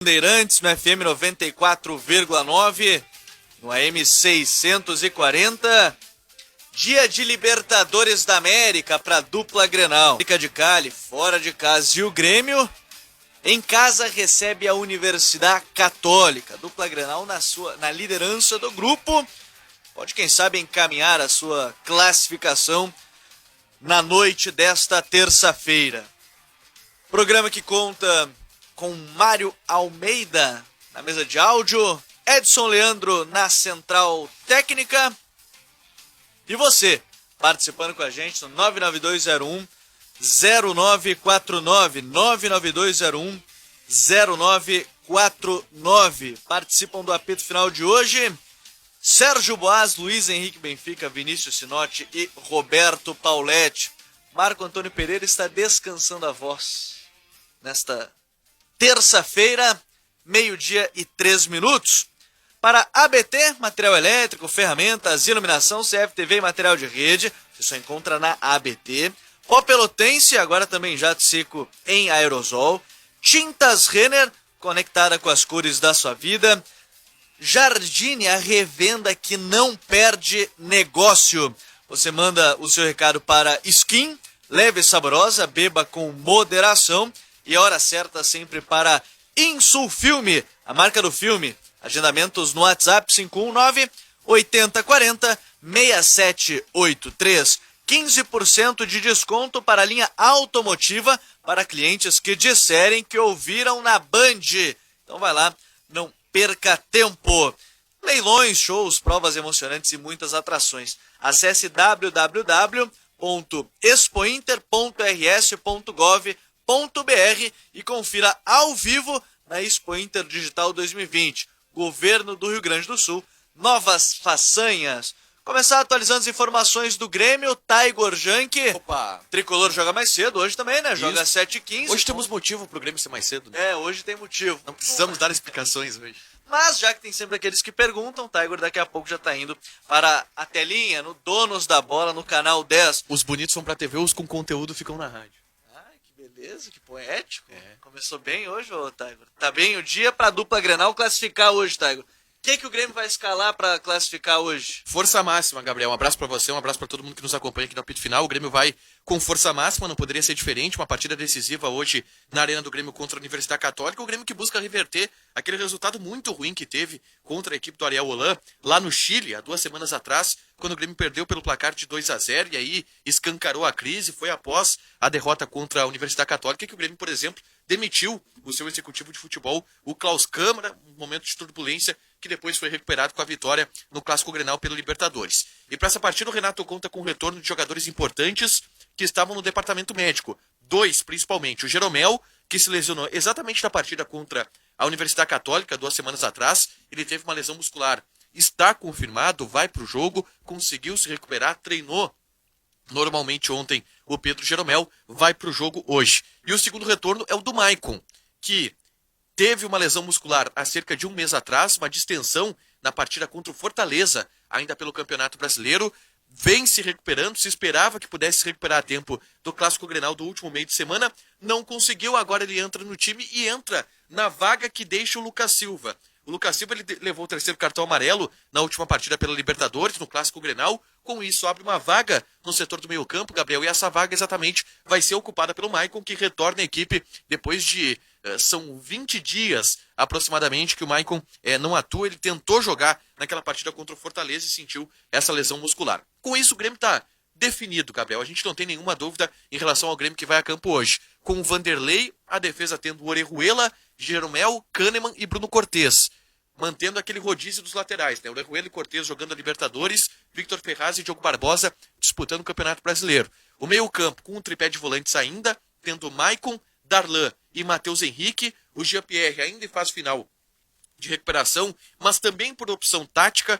Bandeirantes no FM 94,9, no AM 640. Dia de Libertadores da América para dupla Grenal. América de Cali, fora de casa, e o Grêmio em casa recebe a Universidade Católica. Dupla Grenal na liderança do grupo. Pode, quem sabe, encaminhar a sua classificação na noite desta terça-feira. Programa que conta com Mário Almeida na mesa de áudio, Edson Leandro na central técnica e você participando com a gente no 99201-0949, 99201-0949. Participam do apito final de hoje Sérgio Boaz, Luiz Henrique Benfica, Vinícius Sinotti e Roberto Pauletti. Marco Antônio Pereira está descansando a voz nesta terça-feira, 12:03. Para ABT, material elétrico, ferramentas, iluminação, CFTV e material de rede, você só encontra na ABT. Pó Pelotense, agora também jato seco em aerosol. Tintas Renner, conectada com as cores da sua vida. Jardine, a revenda que não perde negócio. Você manda o seu recado para Skin, leve e saborosa, beba com moderação. E a hora certa sempre para Insulfilme, a marca do filme. Agendamentos no WhatsApp 519-8040-6783. 15% de desconto para a linha automotiva para clientes que disserem que ouviram na Band. Então vai lá, não perca tempo. Leilões, shows, provas emocionantes e muitas atrações. Acesse www.expointer.rs.gov.br e confira ao vivo na Expo Inter Digital 2020. Governo do Rio Grande do Sul, novas façanhas. Começar atualizando as informações do Grêmio, Taigor Jank. Opa! Tricolor joga mais cedo hoje também, né? Joga às 7h15. Hoje temos motivo pro Grêmio ser mais cedo, né? É, hoje tem motivo. Não precisamos dar explicações hoje. Mas já que tem sempre aqueles que perguntam, Taigor daqui a pouco já tá indo para a telinha, no Donos da Bola, no canal 10. Os bonitos vão pra TV, os com conteúdo ficam na rádio. Beleza, que poético. É. Começou bem hoje, ô Taigor. Tá bem o dia pra dupla Grenal classificar hoje, Taigor. O que o Grêmio vai escalar pra classificar hoje? Força máxima, Gabriel. Um abraço pra você, um abraço pra todo mundo que nos acompanha aqui no apito final. O Grêmio vai com força máxima, não poderia ser diferente. Uma partida decisiva hoje na Arena do Grêmio contra a Universidade Católica. O Grêmio que busca reverter aquele resultado muito ruim que teve contra a equipe do Ariel Holan lá no Chile, há 2 semanas atrás, quando o Grêmio perdeu pelo placar de 2-0 e aí escancarou a crise. Foi após a derrota contra a Universidade Católica que o Grêmio, por exemplo, demitiu o seu executivo de futebol, o Klaus Câmara, um momento de turbulência que depois foi recuperado com a vitória no Clássico Grenal pelo Libertadores. E para essa partida o Renato conta com o retorno de jogadores importantes que estavam no departamento médico. 2, principalmente. O Jeromel, que se lesionou exatamente na partida contra a Universidade Católica 2 semanas atrás. Ele teve uma lesão muscular. Está confirmado, vai para o jogo, conseguiu se recuperar, treinou normalmente ontem o Pedro Jeromel, vai para o jogo hoje. E o segundo retorno é o do Maicon, que teve uma lesão muscular há cerca de 1 mês atrás, uma distensão na partida contra o Fortaleza, ainda pelo Campeonato Brasileiro. Vem se recuperando, se esperava que pudesse se recuperar a tempo do Clássico Grenal do último meio de semana, não conseguiu, agora ele entra no time e entra na vaga que deixa o Lucas Silva. O Lucas Silva ele levou o 3º cartão amarelo na última partida pela Libertadores, no Clássico Grenal. Com isso, abre uma vaga no setor do meio campo, Gabriel, e essa vaga exatamente vai ser ocupada pelo Maicon, que retorna à equipe depois de... são 20 dias aproximadamente que o Maicon não atua. Ele tentou jogar naquela partida contra o Fortaleza e sentiu essa lesão muscular. Com isso, o Grêmio está definido, Gabriel. A gente não tem nenhuma dúvida em relação ao Grêmio que vai a campo hoje. Com o Vanderlei, a defesa tendo o Orejuela, Jeromel, Kahneman e Bruno Cortes. Mantendo aquele rodízio dos laterais, né? O Orejuela e Cortes jogando a Libertadores, Victor Ferraz e Diogo Barbosa disputando o Campeonato Brasileiro. O meio-campo com um tripé de volantes ainda, tendo Maicon, Darlan e Matheus Henrique. O Jean-Pierre ainda em fase final de recuperação, mas também por opção tática,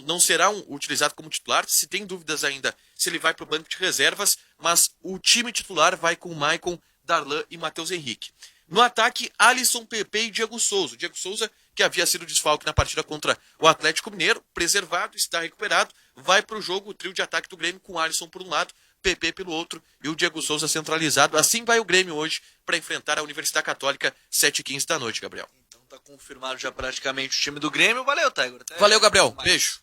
não será utilizado como titular. Se tem dúvidas ainda se ele vai para o banco de reservas, mas o time titular vai com Maicon, Darlan e Matheus Henrique. No ataque, Alisson, Pepe e Diego Souza. O Diego Souza, que havia sido desfalque na partida contra o Atlético Mineiro, preservado, está recuperado, vai para o jogo, o trio de ataque do Grêmio com Alisson por um lado, PP pelo outro e o Diego Souza centralizado. Assim vai o Grêmio hoje para enfrentar a Universidade Católica 7h15 da noite, Gabriel. Então tá confirmado já praticamente o time do Grêmio. Valeu, Tiger. Valeu, Gabriel. Beijo.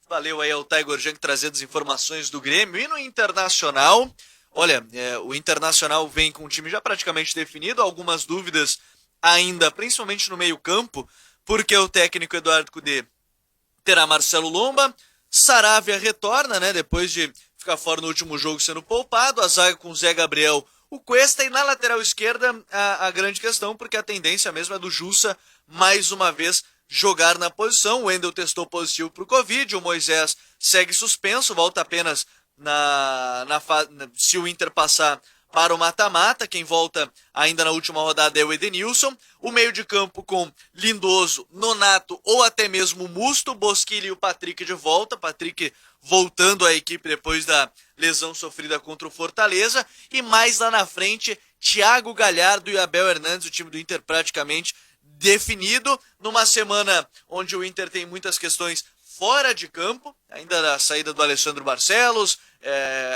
Valeu aí ao Tiger Junk trazendo as informações do Grêmio. E no Internacional, olha, o Internacional vem com o time já praticamente definido, algumas dúvidas ainda, principalmente no meio-campo, porque o técnico Eduardo Cudê terá Marcelo Lomba, Saravia retorna, né, depois de ficar fora no último jogo sendo poupado, a zaga com o Zé Gabriel, o Cuesta, e na lateral esquerda a grande questão, porque a tendência mesmo é do Jussa mais uma vez jogar na posição. O Wendel testou positivo para o Covid, o Moisés segue suspenso, volta apenas se o Inter passar para o mata-mata. Quem volta ainda na última rodada é o Edenilson. O meio de campo com Lindoso, Nonato ou até mesmo Musto, Bosquilha e o Patrick de volta. Patrick voltando à equipe depois da lesão sofrida contra o Fortaleza. E mais lá na frente, Thiago Galhardo e Abel Hernandes, o time do Inter praticamente definido, numa semana onde o Inter tem muitas questões fora de campo, ainda a saída do Alessandro Barcelos,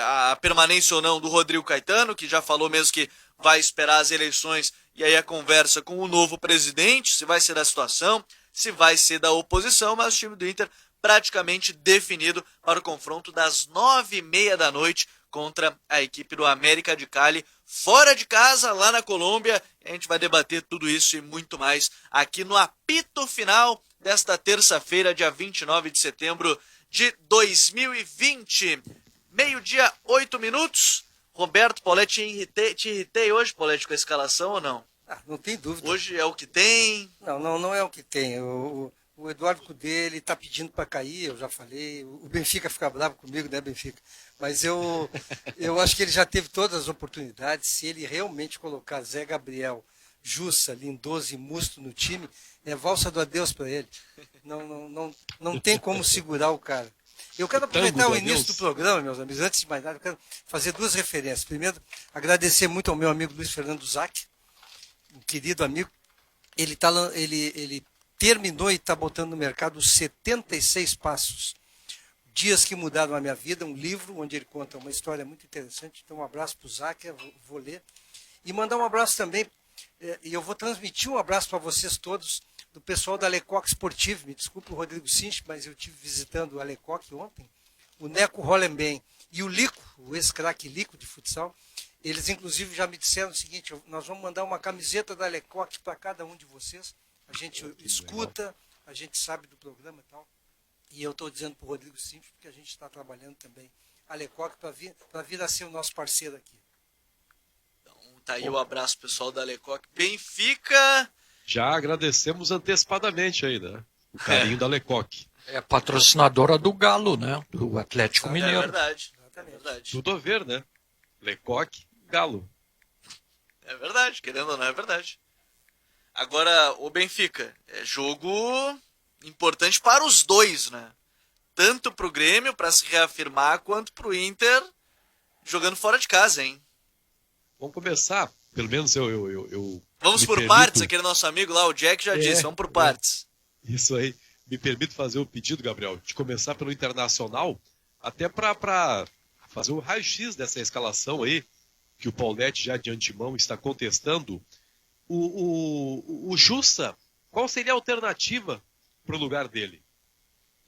a permanência ou não do Rodrigo Caetano, que já falou mesmo que vai esperar as eleições e aí a conversa com o novo presidente, se vai ser da situação, se vai ser da oposição, mas o time do Inter praticamente definido para o confronto das 9h30 da noite contra a equipe do América de Cali, fora de casa, lá na Colômbia. A gente vai debater tudo isso e muito mais aqui no apito final desta terça-feira, dia 29 de setembro de 2020. Meio-dia, 8 minutos. Roberto, Paulete, te irritei hoje, Paulete, com a escalação ou não? Não tem dúvida. Hoje é o que tem. Não é o que tem. O Eduardo Cudê, ele está pedindo para cair, eu já falei. O Benfica fica bravo comigo, né, Benfica? Mas eu acho que ele já teve todas as oportunidades. Se ele realmente colocar Zé Gabriel, Jussa, Lindoso e Musto no time, é valsa do adeus para ele. Não tem como segurar o cara. Eu quero aproveitar o início do programa, meus amigos. Antes de mais nada, eu quero fazer duas referências. Primeiro, agradecer muito ao meu amigo Luiz Fernando Zac, um querido amigo. Ele terminou e está botando no mercado os 76 Passos. Dias que mudaram a minha vida, um livro onde ele conta uma história muito interessante. Então, um abraço para o Zac, vou ler. E mandar um abraço também, e eu vou transmitir um abraço para vocês todos, do pessoal da Lecoq Sportive. Me desculpe o Rodrigo Sinch, mas eu estive visitando a Lecoq ontem. O Neco Hollenbein e o Lico, o ex-craque Lico de futsal, eles inclusive já me disseram o seguinte: nós vamos mandar uma camiseta da Lecoq para cada um de vocês. A gente escuta, a gente sabe do programa e tal. E eu estou dizendo para o Rodrigo Simples, porque a gente está trabalhando também a Lecoq para vir a ser o nosso parceiro aqui. Então, tá aí o abraço pessoal da Lecoq. Benfica. Já agradecemos antecipadamente aí, né? O carinho da Lecoq. É patrocinadora do Galo, né? Do Atlético Mineiro. É verdade. Tudo a ver, né? Lecoq, Galo. É verdade, querendo ou não, é verdade. Agora, o Benfica, é jogo importante para os dois, né? Tanto para o Grêmio, para se reafirmar, quanto para o Inter, jogando fora de casa, hein? Vamos começar, pelo menos Vamos por partes, aquele nosso amigo lá, o Jack, já disse, vamos por partes. Isso aí. Me permito fazer o pedido, Gabriel, de começar pelo Internacional, até para fazer o raio-x dessa escalação aí, que o Paulete já de antemão está contestando. O Jussa, qual seria a alternativa para o lugar dele?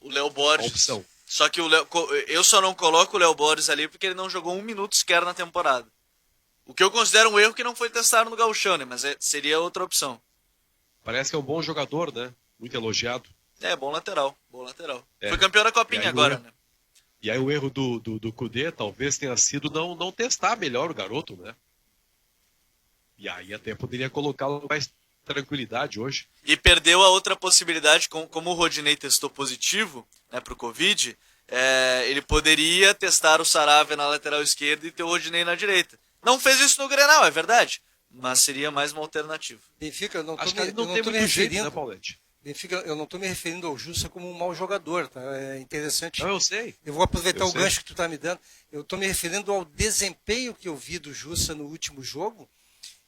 O Léo Borges. A opção. Só que eu só não coloco o Léo Borges ali porque ele não jogou um minuto sequer na temporada. O que eu considero um erro que não foi testado no Gauchão, né? Mas seria outra opção. Parece que é um bom jogador, né? Muito elogiado. Bom lateral. Foi campeão da Copinha agora, né? E aí o erro do Cudê talvez tenha sido não testar melhor o garoto, né? E aí até poderia colocá-lo com mais tranquilidade hoje. E perdeu a outra possibilidade, como o Rodinei testou positivo, né, para o Covid, ele poderia testar o Saravia na lateral esquerda e ter o Rodinei na direita. Não fez isso no Grenal, é verdade, mas seria mais uma alternativa. Benfica, eu não Acho estou que não tem muito jeito, né, Paulete? Benfica, eu não estou me referindo ao Jussa como um mau jogador, tá? É interessante. Não, eu sei. Eu vou aproveitar o gancho que tu está me dando. Eu estou me referindo ao desempenho que eu vi do Jussa no último jogo,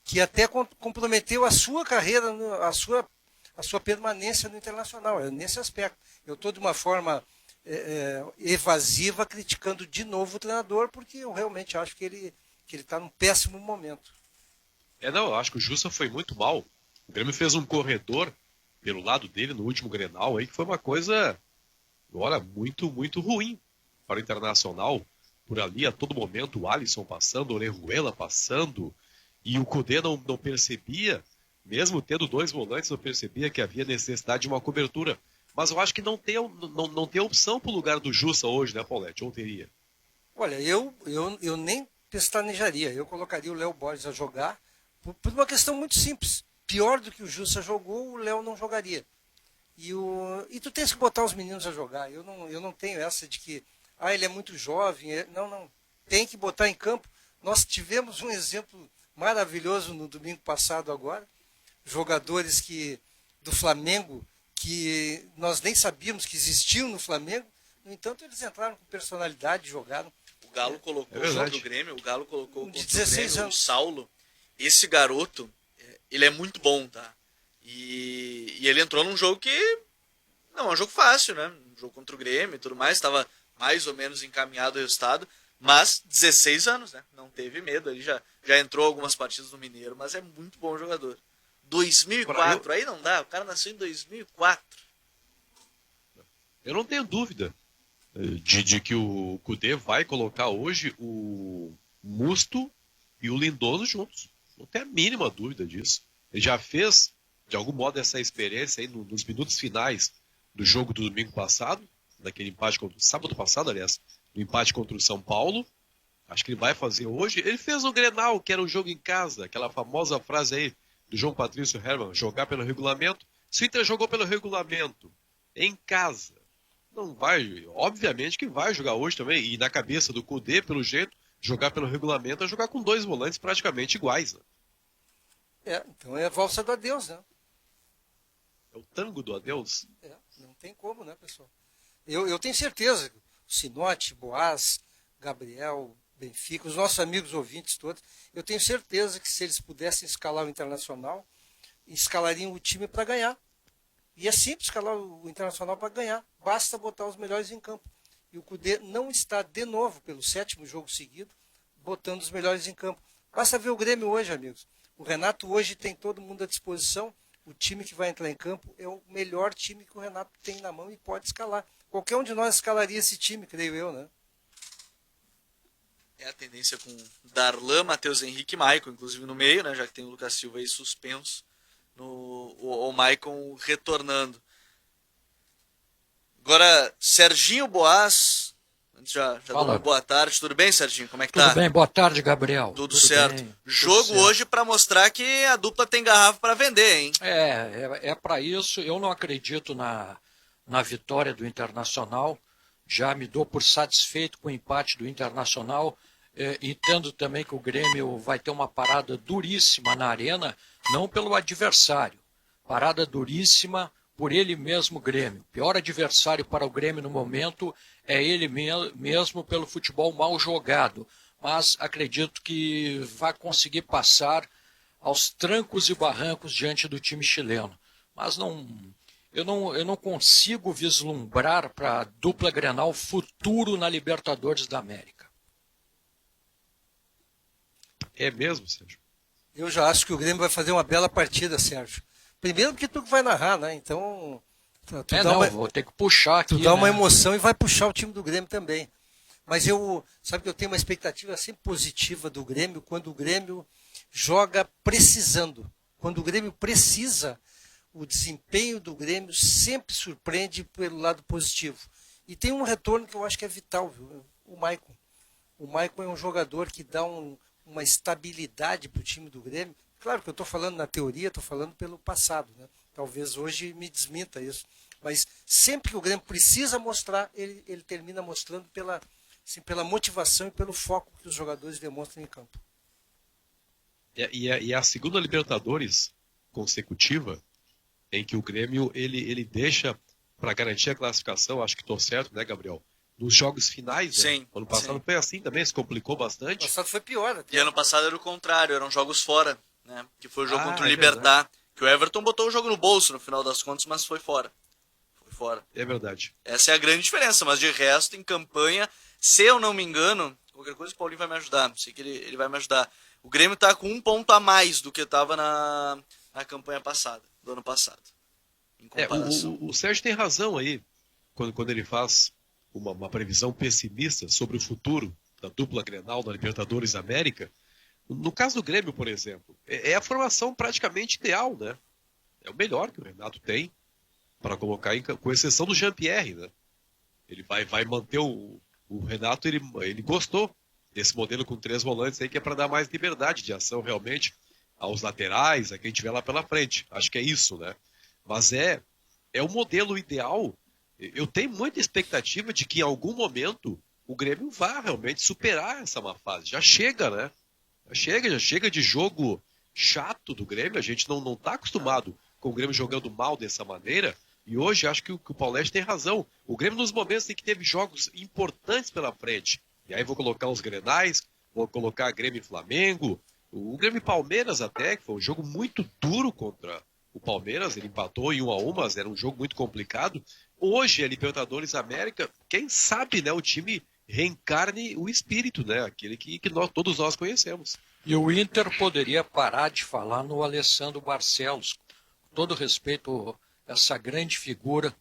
que até comprometeu a sua carreira, a sua permanência no Internacional. É nesse aspecto. Eu estou de uma forma evasiva, criticando de novo o treinador, porque eu realmente acho que ele está num péssimo momento. Não, eu acho que o Jussa foi muito mal. O Grêmio fez um corredor pelo lado dele no último Grenal aí, que foi uma coisa, olha, muito, muito ruim para o Internacional. Por ali, a todo momento, o Alisson passando, o Orejuela passando, e o Cudê não percebia, mesmo tendo 2 volantes, não percebia que havia necessidade de uma cobertura. Mas eu acho que não tem opção para o lugar do Jussa hoje, né, Paulete? Ou teria? Olha, eu nem pestanejaria. Eu colocaria o Léo Borges a jogar por uma questão muito simples. Pior do que o Jussa jogou, o Léo não jogaria. E tu tens que botar os meninos a jogar. Eu não tenho essa de que ele é muito jovem. Não. Tem que botar em campo. Nós tivemos um exemplo maravilhoso no domingo passado agora. Jogadores do Flamengo que nós nem sabíamos que existiam no Flamengo. No entanto, eles entraram com personalidade, jogaram. O Galo colocou contra o Grêmio, o Galo colocou De contra 16 o Grêmio, anos. o Saulo. Esse garoto, ele é muito bom, tá? E ele entrou num jogo que não é um jogo fácil, né? Um jogo contra o Grêmio e tudo mais, estava mais ou menos encaminhado o resultado, mas 16 anos, né? Não teve medo, ele já entrou algumas partidas no Mineiro, mas é muito bom jogador. 2004, aí não dá, o cara nasceu em 2004. Eu não tenho dúvida de que o Cudê vai colocar hoje o Musto e o Lindoso juntos. Não tem a mínima dúvida disso. Ele já fez, de algum modo, essa experiência aí nos minutos finais do jogo do domingo passado, daquele empate sábado passado, aliás, no empate contra o São Paulo. Acho que ele vai fazer hoje. Ele fez o Grenal, que era um jogo em casa, aquela famosa frase aí do João Patrício Herman, jogar pelo regulamento. Se o Inter jogou pelo regulamento em casa, não vai, obviamente que vai jogar hoje também. E na cabeça do Cudê, pelo jeito, jogar pelo regulamento é jogar com 2 volantes praticamente iguais. Né? Então é a valsa do adeus, né? É o tango do adeus. Não tem como, né, pessoal? Eu tenho certeza, Sinote, Boaz, Gabriel, Benfica, os nossos amigos ouvintes todos, eu tenho certeza que se eles pudessem escalar o Internacional, escalariam o time para ganhar. E é simples escalar o Internacional para ganhar. Basta botar os melhores em campo. E o Cudê não está, de novo, pelo 7º jogo seguido, botando os melhores em campo. Basta ver o Grêmio hoje, amigos. O Renato hoje tem todo mundo à disposição. O time que vai entrar em campo é o melhor time que o Renato tem na mão e pode escalar. Qualquer um de nós escalaria esse time, creio eu, né? É a tendência com Darlan, Matheus Henrique e Maicon, inclusive no meio, né? Já que tem o Lucas Silva aí suspenso, o Maicon retornando. Agora, Serginho Boaz, já dou uma boa tarde. Tudo bem, Serginho? Como é que tá? Tudo bem, boa tarde, Gabriel. Tudo certo. Bem, Jogo tudo certo. hoje para mostrar que a dupla tem garrafa para vender, hein? É para isso. Eu não acredito na vitória do Internacional. Já me dou por satisfeito com o empate do Internacional. Entendo também que o Grêmio vai ter uma parada duríssima na arena, não pelo adversário. Parada duríssima por ele mesmo, Grêmio. O pior adversário para o Grêmio no momento é ele mesmo pelo futebol mal jogado. Mas acredito que vai conseguir passar aos trancos e barrancos diante do time chileno. Mas eu não consigo vislumbrar para a dupla Grenal futuro na Libertadores da América. É mesmo, Sérgio? Eu já acho que o Grêmio vai fazer uma bela partida, Sérgio. Primeiro porque tu que vai narrar, né? Então, vou ter que puxar aqui. Tu dá uma né? emoção e vai puxar o time do Grêmio também. Mas sabe que eu tenho uma expectativa sempre positiva do Grêmio quando o Grêmio joga precisando. Quando o Grêmio precisa, o desempenho do Grêmio sempre surpreende pelo lado positivo. E tem um retorno que eu acho que é vital, viu? O Maicon. O Maicon é um jogador que dá uma estabilidade para o time do Grêmio. Claro que eu estou falando na teoria, estou falando pelo passado, né? Talvez hoje me desminta isso. Mas sempre que o Grêmio precisa mostrar, ele termina mostrando pela motivação e pelo foco que os jogadores demonstram em campo. E a segunda Libertadores consecutiva em que o Grêmio ele deixa para garantir a classificação, acho que estou certo, né, Gabriel? Nos jogos finais, Sim, né? Ano passado foi assim também, se complicou bastante. O passado foi pior. Até. E ano passado era o contrário, eram jogos fora, né? Que foi o jogo contra o é Libertad. Que o Everton botou o jogo no bolso no final das contas, mas foi fora. Foi fora. É verdade. Essa é a grande diferença, mas de resto, em campanha, se eu não me engano, qualquer coisa o Paulinho vai me ajudar, sei que ele vai me ajudar. O Grêmio tá com 1 ponto a mais do que estava na campanha passada, do ano passado. Em comparação. O Sérgio tem razão aí, quando ele faz uma previsão pessimista sobre o futuro da dupla Grenal da Libertadores da América. No caso do Grêmio, por exemplo, é a formação praticamente ideal, né? É o melhor que o Renato tem para colocar, com exceção do Jean-Pierre, né? Ele vai manter o Renato, ele gostou desse modelo com 3 volantes aí, que é para dar mais liberdade de ação realmente aos laterais, a quem tiver lá pela frente. Acho que é isso, né? Mas é o modelo ideal. Eu tenho muita expectativa de que em algum momento o Grêmio vá realmente superar essa má fase. Já chega, né? Já chega de jogo chato do Grêmio. A gente não está acostumado com o Grêmio jogando mal dessa maneira. E hoje acho que o Paulete tem razão. O Grêmio nos momentos em que teve jogos importantes pela frente. E aí vou colocar os Grenais, vou colocar Grêmio e Flamengo. O Grêmio e Palmeiras até, que foi um jogo muito duro contra o Palmeiras. Ele empatou em 1-1, mas era um jogo muito complicado. Hoje, a Libertadores América, quem sabe, né, o time reencarne o espírito, né, aquele que todos nós conhecemos. E o Inter poderia parar de falar no Alessandro Barcelos. Com todo respeito a essa grande figura,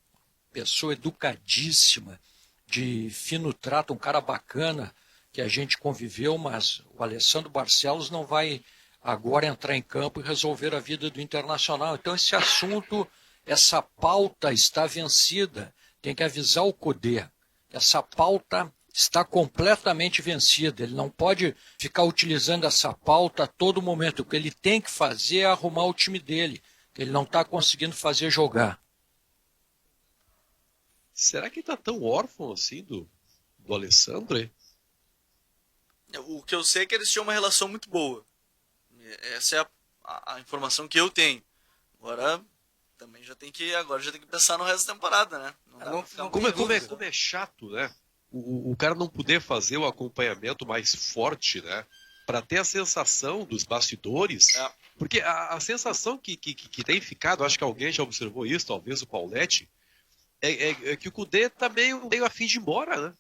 pessoa educadíssima, de fino trato, um cara bacana, que a gente conviveu, mas o Alessandro Barcelos não vai agora entrar em campo e resolver a vida do Internacional. Então esse assunto, essa pauta está vencida. Tem que avisar o Cudê. Essa pauta está completamente vencida. Ele não pode ficar utilizando essa pauta a todo momento. O que ele tem que fazer é arrumar o time dele, que ele não está conseguindo fazer jogar. Será que ele está tão órfão assim do Alessandro, hein? O que eu sei é que eles tinham uma relação muito boa. Essa é a informação que eu tenho. Agora também já tem que pensar no resto da temporada, né? Não dá pra ficar Como muito é chato, né? O cara não poder fazer o acompanhamento mais forte, né? Para ter a sensação dos bastidores. É. Porque a sensação que tem ficado, acho que alguém já observou isso, talvez o Paulete, é que o Cudê tá meio a fim de ir embora, né?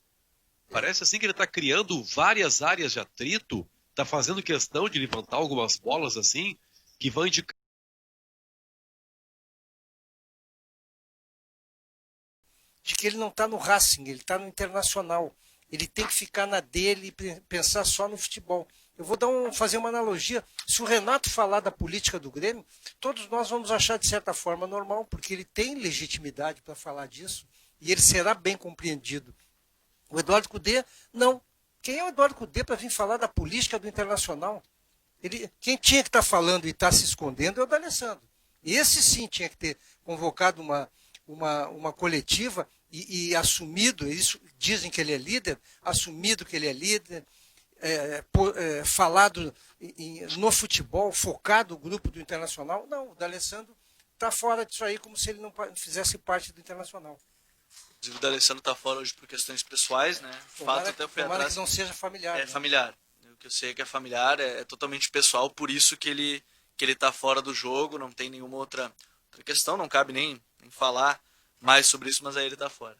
Parece assim que ele tá criando várias áreas de atrito, tá fazendo questão de levantar algumas bolas assim, que vão indicar. De que ele não está no Racing, ele está no Internacional. Ele tem que ficar na dele e pensar só no futebol. Eu vou fazer uma analogia. Se o Renato falar da política do Grêmio, todos nós vamos achar de certa forma normal, porque ele tem legitimidade para falar disso e ele será bem compreendido. O Eduardo Cudê, não. Quem é o Eduardo Cudê para vir falar da política do Internacional? Quem tinha que estar falando e está se escondendo é o D'Alessandro. Esse sim tinha que ter convocado uma coletiva e assumido, isso, dizem que ele é líder, assumido que ele é líder, falado no futebol, focado o grupo do Internacional. Não, o D'Alessandro está fora disso aí, como se ele não fizesse parte do Internacional. Inclusive o D'Alessandro está fora hoje por questões pessoais, né? Tomara, até foi tomara atrás. que não seja familiar. É né? familiar. O que eu sei é que é familiar, é totalmente pessoal, por isso que ele tá fora do jogo, não tem nenhuma outra questão, não cabe nem falar mais sobre isso, mas aí ele tá fora.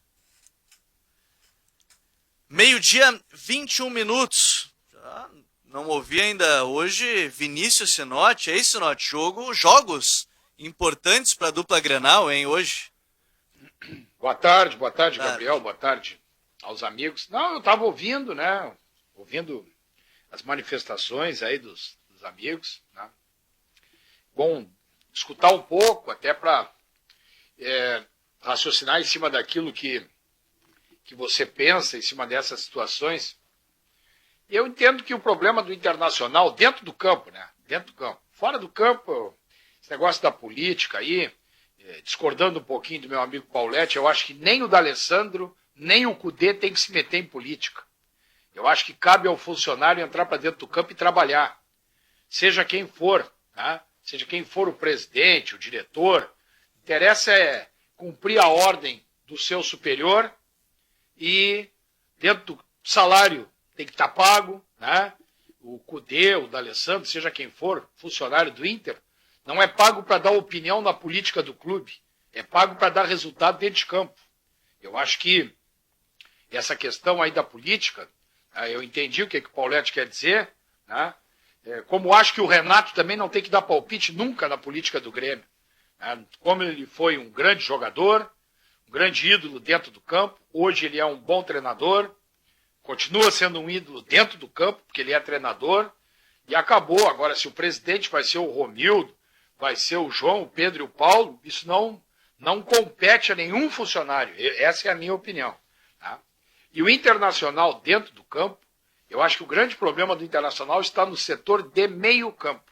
12h, 21 minutos. Já não ouvi ainda hoje Vinícius Sinotti. Aí, Sinotti, jogos importantes para a dupla Grenal, hein, hoje? Boa tarde, Gabriel, boa tarde aos amigos. Não, eu estava ouvindo, né? Ouvindo as manifestações aí dos amigos, né? Bom, escutar um pouco, até para raciocinar em cima daquilo que você pensa, em cima dessas situações. Eu entendo que o problema do Internacional, dentro do campo, né? Dentro do campo. Fora do campo, esse negócio da política aí, discordando um pouquinho do meu amigo Paulete, eu acho que nem o D'Alessandro, nem o Cudê tem que se meter em política. Eu acho que cabe ao funcionário entrar para dentro do campo e trabalhar. Seja quem for, tá? Seja quem for o presidente, o diretor, interessa é cumprir a ordem do seu superior e dentro do salário tem que estar pago, né? O Cudê, o D'Alessandro, seja quem for, funcionário do Inter, não é pago para dar opinião na política do clube. É pago para dar resultado dentro de campo. Eu acho que essa questão aí da política, eu entendi o que o Paulete quer dizer, né? Como acho que o Renato também não tem que dar palpite nunca na política do Grêmio. Né? Como ele foi um grande jogador, um grande ídolo dentro do campo, hoje ele é um bom treinador, continua sendo um ídolo dentro do campo, porque ele é treinador, e acabou. Agora, se o presidente vai ser o Romildo, vai ser o João, o Pedro e o Paulo, isso não compete a nenhum funcionário. Essa é a minha opinião. Tá? E o Internacional dentro do campo, eu acho que o grande problema do Internacional está no setor de meio campo.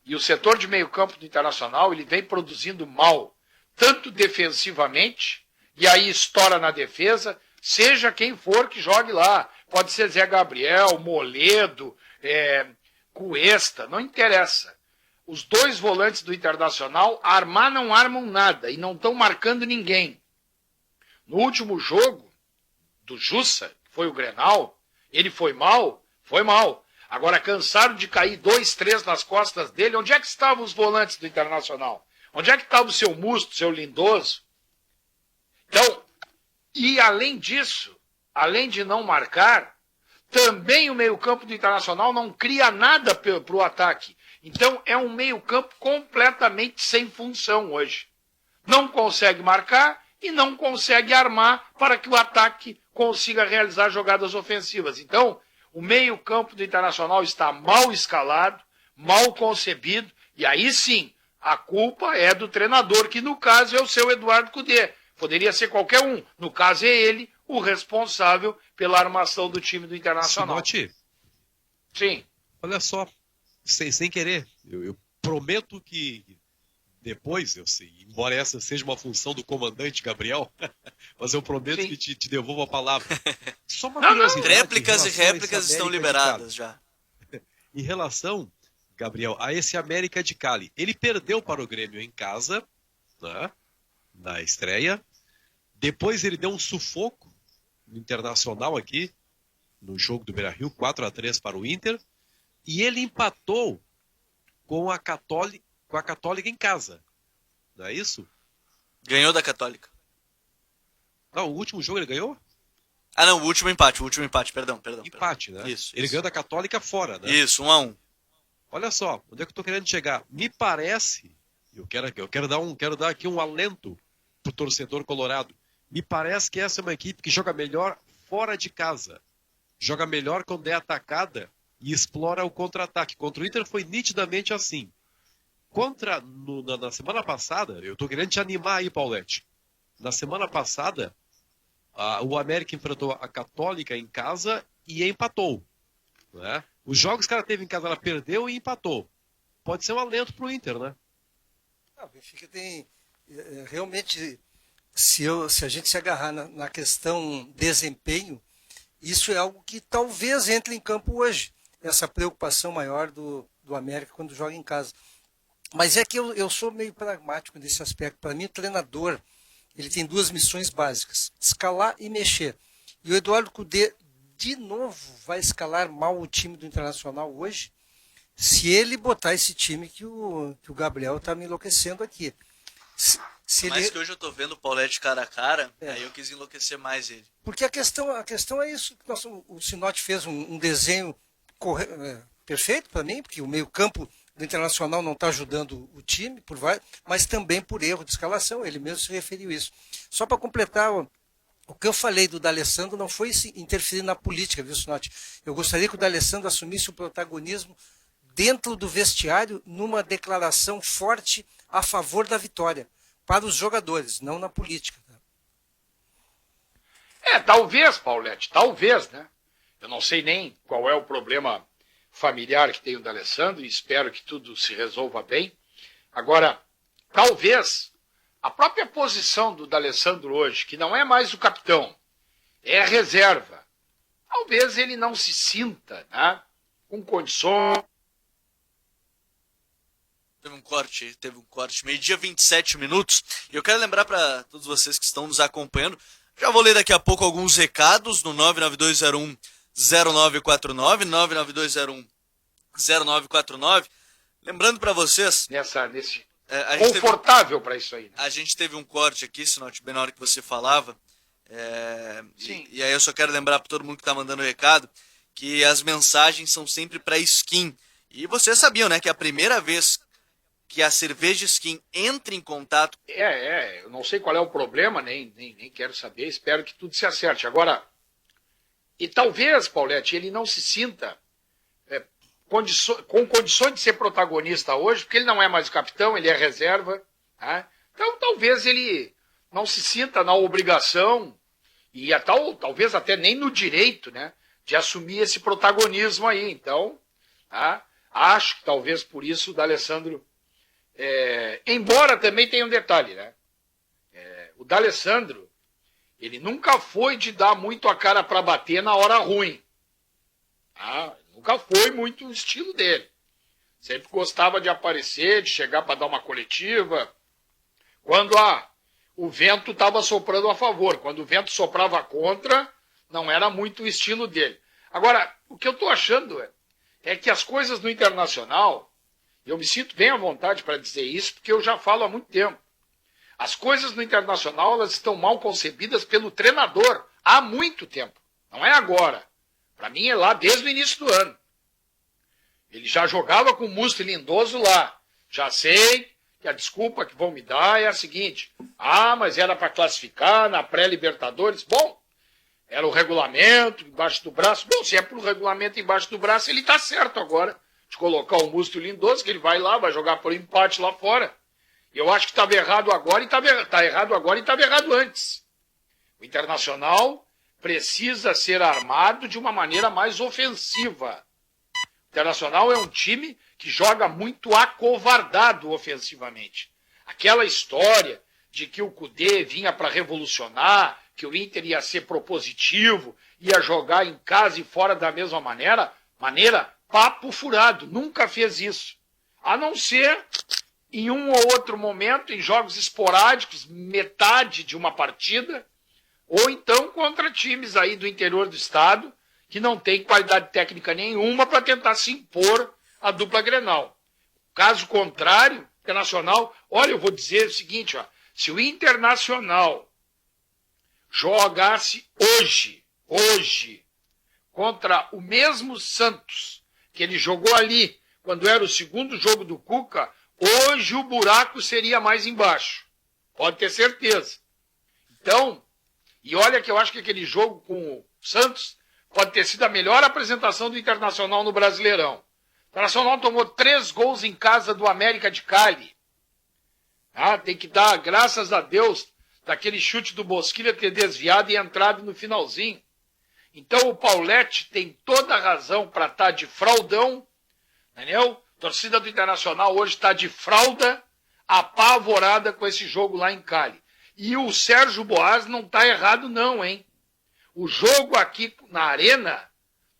E o setor de meio campo do Internacional, ele vem produzindo mal, tanto defensivamente, e aí estoura na defesa, seja quem for que jogue lá. Pode ser Zé Gabriel, Moledo, Cuesta, não interessa. Os dois volantes do Internacional armar não armam nada e não estão marcando ninguém. No último jogo do Jussa, que foi o Grenal, ele foi mal? Foi mal. Agora cansaram de cair 2, 3 nas costas dele. Onde é que estavam os volantes do Internacional? Onde é que estava o seu Musto, o seu Lindoso? Então, e além disso, além de não marcar, também o meio-campo do Internacional não cria nada para o ataque. Então, é um meio-campo completamente sem função hoje. Não consegue marcar e não consegue armar para que o ataque consiga realizar jogadas ofensivas. Então, o meio-campo do Internacional está mal escalado, mal concebido, e aí sim, a culpa é do treinador, que no caso é o seu Eduardo Cudê. Poderia ser qualquer um. No caso é ele o responsável pela armação do time do Internacional. Sinote, sim. Olha só, sem querer, eu prometo que depois, eu sei, embora essa seja uma função do comandante Gabriel, mas eu prometo Sim. que te devolvo a palavra. Só uma Não, curiosidade. Réplicas em e relação a réplicas esse estão América de liberadas já. Em relação, Gabriel, a esse América de Cali, ele perdeu para o Grêmio em casa, né, na estreia. Depois ele deu um sufoco no Internacional aqui, no jogo do Beira-Rio, 4-3 para o Inter. E ele empatou com a Católica em casa. Não é isso? Ganhou da Católica. Não, o último jogo ele ganhou? Ah, não, o último empate, perdão. Empate, né? Isso. Ele ganhou da Católica fora, né? Isso, 1-1. Olha só, onde é que eu tô querendo chegar? Me parece, eu quero dar aqui um alento pro torcedor colorado. Me parece que essa é uma equipe que joga melhor fora de casa. Joga melhor quando é atacada e explora o contra-ataque. Contra o Inter foi nitidamente assim. Na semana passada, eu tô querendo te animar aí, Paulete. Na semana passada, o América enfrentou a Católica em casa e empatou. Né? Os jogos que ela teve em casa, ela perdeu e empatou. Pode ser um alento pro Inter, né? O Benfica tem realmente, se a gente se agarrar na questão desempenho, isso é algo que talvez entre em campo hoje, essa preocupação maior do América quando joga em casa. Mas é que eu sou meio pragmático nesse aspecto. Para mim, o treinador, ele tem duas missões básicas: escalar e mexer. E o Eduardo Cudê, de novo, vai escalar mal o time do Internacional hoje, se ele botar esse time que o Gabriel está me enlouquecendo aqui. Mas que hoje eu tô vendo o Paulete cara a cara, aí eu quis enlouquecer mais ele. Porque a questão é isso. O Sinote fez um desenho perfeito para mim, porque o meio-campo do Internacional não está ajudando o time, mas também por erro de escalação. Ele mesmo se referiu a isso. Só para completar, o que eu falei do D'Alessandro não foi interferir na política, viu, Sinote? Eu gostaria que o D'Alessandro assumisse o protagonismo dentro do vestiário numa declaração forte a favor da vitória, para os jogadores, não na política. Talvez, Paulete, talvez, né? Eu não sei nem qual é o problema familiar que tem o D'Alessandro e espero que tudo se resolva bem. Agora, talvez a própria posição do D'Alessandro hoje, que não é mais o capitão, é a reserva, talvez ele não se sinta, né, com condições. Teve um corte, meio-dia 27 minutos. E eu quero lembrar para todos vocês que estão nos acompanhando, já vou ler daqui a pouco alguns recados no 99201-0949, 99201-0949. Lembrando para vocês... A gente confortável para isso aí. Né? A gente teve um corte aqui, se note bem na hora que você falava. Sim. E aí eu só quero lembrar para todo mundo que está mandando recado que as mensagens são sempre para Skin. E vocês sabiam, né, que a primeira vez que a cerveja Skin entra em contato... Eu não sei qual é o problema, nem quero saber, espero que tudo se acerte. Agora, e talvez, Paulette, ele não se sinta com condições de ser protagonista hoje, porque ele não é mais o capitão, ele é reserva. Né? Então, talvez ele não se sinta na obrigação, e talvez até nem no direito, né, de assumir esse protagonismo aí. Então, tá? Acho que talvez por isso o D'Alessandro... embora também tenha um detalhe, né? O D'Alessandro, ele nunca foi de dar muito a cara para bater na hora ruim. Tá? Nunca foi muito o estilo dele. Sempre gostava de aparecer, de chegar para dar uma coletiva. Quando o vento estava soprando a favor. Quando o vento soprava contra, não era muito o estilo dele. Agora, o que eu estou achando é que as coisas no Internacional, eu me sinto bem à vontade para dizer isso, porque eu já falo há muito tempo. As coisas no Internacional, elas estão mal concebidas pelo treinador há muito tempo. Não é agora. Para mim é lá desde o início do ano. Ele já jogava com o Musto e Lindoso lá. Já sei que a desculpa que vão me dar é a seguinte. Mas era para classificar na pré-Libertadores. Bom, era o regulamento embaixo do braço. Bom, se é pro regulamento embaixo do braço, ele está certo agora de colocar o Musto e o Lindoso, que ele vai lá, vai jogar por empate lá fora. Eu acho que estava errado agora e está errado agora e estava errado antes. O Internacional precisa ser armado de uma maneira mais ofensiva. O Internacional é um time que joga muito acovardado ofensivamente. Aquela história de que o Cudê vinha para revolucionar, que o Inter ia ser propositivo, ia jogar em casa e fora da mesma maneira, papo furado, nunca fez isso. A não ser em um ou outro momento, em jogos esporádicos, metade de uma partida, ou então contra times aí do interior do estado, que não tem qualidade técnica nenhuma para tentar se impor à dupla Grenal. Caso contrário, Internacional, olha, eu vou dizer o seguinte, se o Internacional jogasse hoje, contra o mesmo Santos, que ele jogou ali, quando era o segundo jogo do Cuca, hoje o buraco seria mais embaixo. Pode ter certeza. Então, e olha que eu acho que aquele jogo com o Santos pode ter sido a melhor apresentação do Internacional no Brasileirão. O Internacional tomou 3 gols em casa do América de Cali. Tem que dar graças a Deus daquele chute do Bosquilha ter desviado e entrado no finalzinho. Então o Paulette tem toda a razão para estar de fraldão, entendeu? A torcida do Internacional hoje está de fralda, apavorada com esse jogo lá em Cali. E o Sérgio Boas não está errado não, hein? O jogo aqui na Arena,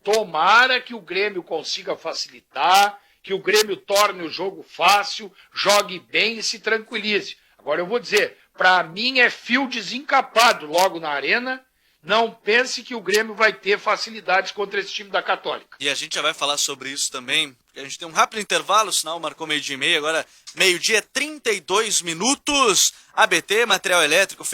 tomara que o Grêmio consiga facilitar, que o Grêmio torne o jogo fácil, jogue bem e se tranquilize. Agora eu vou dizer, para mim é fio desencapado logo na Arena. Não pense que o Grêmio vai ter facilidades contra esse time da Católica. E a gente já vai falar sobre isso também. A gente tem um rápido intervalo, o sinal marcou 12:30, agora 12:00, 32 minutos. ABT, material elétrico.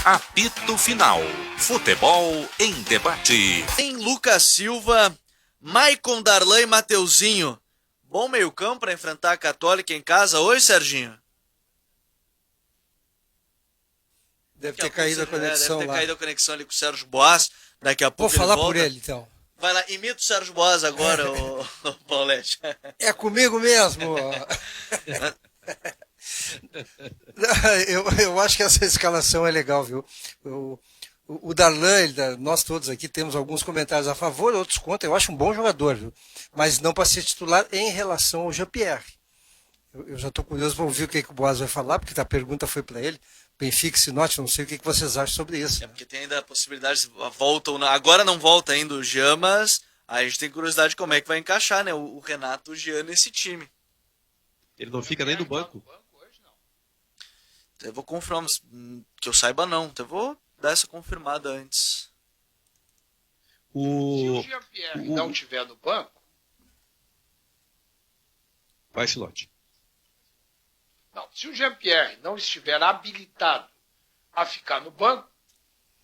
Apito Final. Futebol em debate. Tem Lucas Silva, Maicon, Darlan e Mateuzinho. Bom meio-campo para enfrentar a Católica em casa hoje, Serginho? Deve ter caído a conexão lá. Deve ter caído a conexão ali com o Sérgio Boas. Daqui a pouco vou falar volta. por ele, então. Vai lá, imita o Sérgio Boas agora, o Paulette. É comigo mesmo. Eu acho que essa escalação é legal, viu? O Darlan, nós todos aqui temos alguns comentários a favor, outros contra. Eu acho um bom jogador, viu? Mas não para ser titular em relação ao Jean-Pierre. Eu já estou curioso para ouvir o que o Boas vai falar, porque a pergunta foi para ele. Benfica e Sinote, não sei o que vocês acham sobre isso. Porque tem ainda a possibilidade de volta ou não. Agora não volta ainda o Jean, mas a gente tem curiosidade de como é que vai encaixar, né? O Renato, o Jean nesse time. Ele não fica nem no banco. Eu vou confirmar, mas que eu saiba não. Então eu vou dar essa confirmada antes. Se o Jean-Pierre não tiver no banco, Vai, Sinote. Não, se o Jean-Pierre não estiver habilitado a ficar no banco,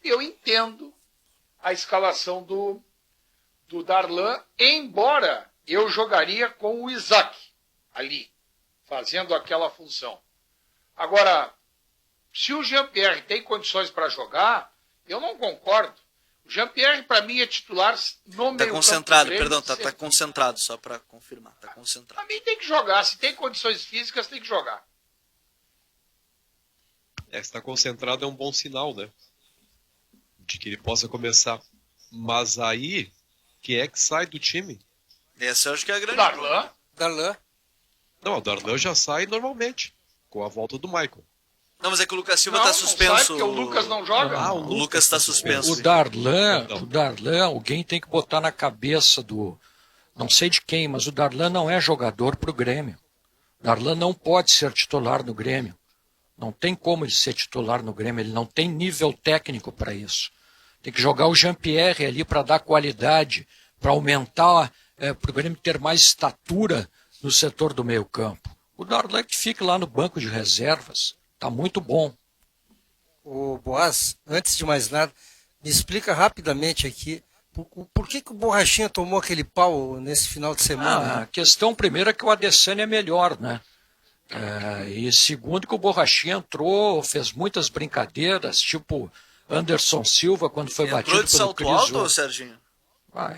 eu entendo a escalação do Darlan, embora eu jogaria com o Isaac ali, fazendo aquela função. Agora, se o Jean-Pierre tem condições para jogar, eu não concordo. O Jean-Pierre, para mim, é titular no meio campo. Tá concentrado, do Grêmio, perdão, tá sempre. concentrado, só para confirmar, tá concentrado. Para mim tem que jogar, se tem condições físicas, tem que jogar. Estar concentrado é um bom sinal, né? De que ele possa começar. Mas aí, quem é que sai do time? Essa eu acho que é a grande. Darlan. Não, o Darlan já sai normalmente, com a volta do Michael. Não, mas é que o Lucas Silva Não, tá não sai suspenso. porque o Lucas não joga. O Lucas tá suspenso. O Darlan, alguém tem que botar na cabeça do... Não sei de quem, mas o Darlan não é jogador pro Grêmio. O Darlan não pode ser titular no Grêmio. Não tem como ele ser titular no Grêmio. Ele não tem nível técnico para isso. Tem que jogar o Jean-Pierre ali para dar qualidade, para aumentar, para o Grêmio ter mais estatura no setor do meio campo. O Darlan que fica lá no banco de reservas. Está muito bom. O Boaz, antes de mais nada, me explica rapidamente aqui por que o Borrachinha tomou aquele pau nesse final de semana. A questão primeiro é que o Adesanya é melhor, né? E segundo que o Borrachinha entrou, fez muitas brincadeiras, tipo Anderson Silva quando foi Entrou batido de pelo salto Cris alto, Ova. Serginho?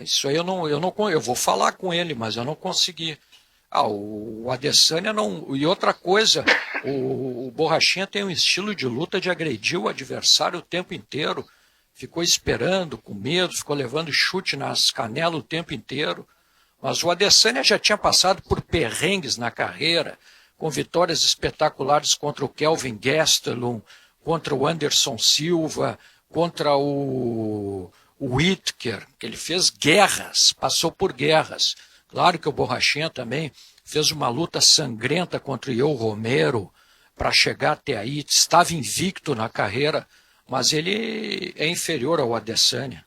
Isso aí eu vou falar com ele, mas eu não consegui. O Adesanya não... E outra coisa, o Borrachinha tem um estilo de luta de agredir o adversário o tempo inteiro. Ficou esperando, com medo, ficou levando chute nas canelas o tempo inteiro. Mas o Adesanya já tinha passado por perrengues na carreira, com vitórias espetaculares contra o Kelvin Gastelum, contra o Anderson Silva, contra o Whittaker, que ele fez guerras, passou por guerras. Claro que o Borrachinha também fez uma luta sangrenta contra o Yo Romero para chegar até aí, estava invicto na carreira, mas ele é inferior ao Adesanya.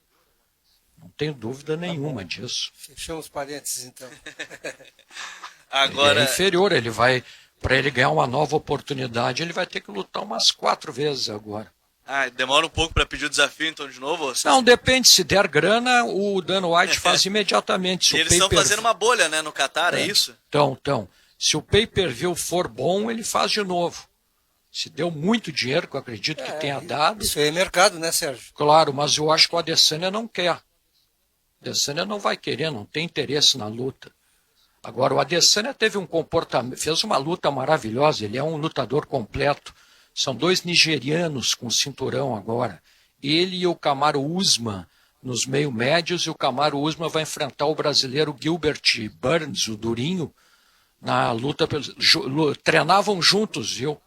Não tenho dúvida nenhuma disso. Fechamos parênteses, então. Agora... Ele é inferior, ele vai, para ele ganhar uma nova oportunidade, ele vai ter que lutar umas 4 vezes agora. Demora um pouco para pedir o desafio, então, de novo? Não, depende. Se der grana, o Dana White faz imediatamente. Se E eles estão fazendo uma bolha, né, no Catar, é isso? Então, se o pay-per-view for bom, ele faz de novo. Se deu muito dinheiro, que eu acredito que tenha dado. Isso aí é mercado, né, Sérgio? Claro, mas eu acho que o Adesanya não quer. O Adesanya não vai querer, não tem interesse na luta. Agora, o Adesanya teve um comportamento, fez uma luta maravilhosa, ele é um lutador completo. São 2 nigerianos com cinturão agora. Ele e o Kamaru Usman nos meio médios, e o Kamaru Usman vai enfrentar o brasileiro Gilbert Burns, o Durinho, na luta. Treinavam juntos, viu?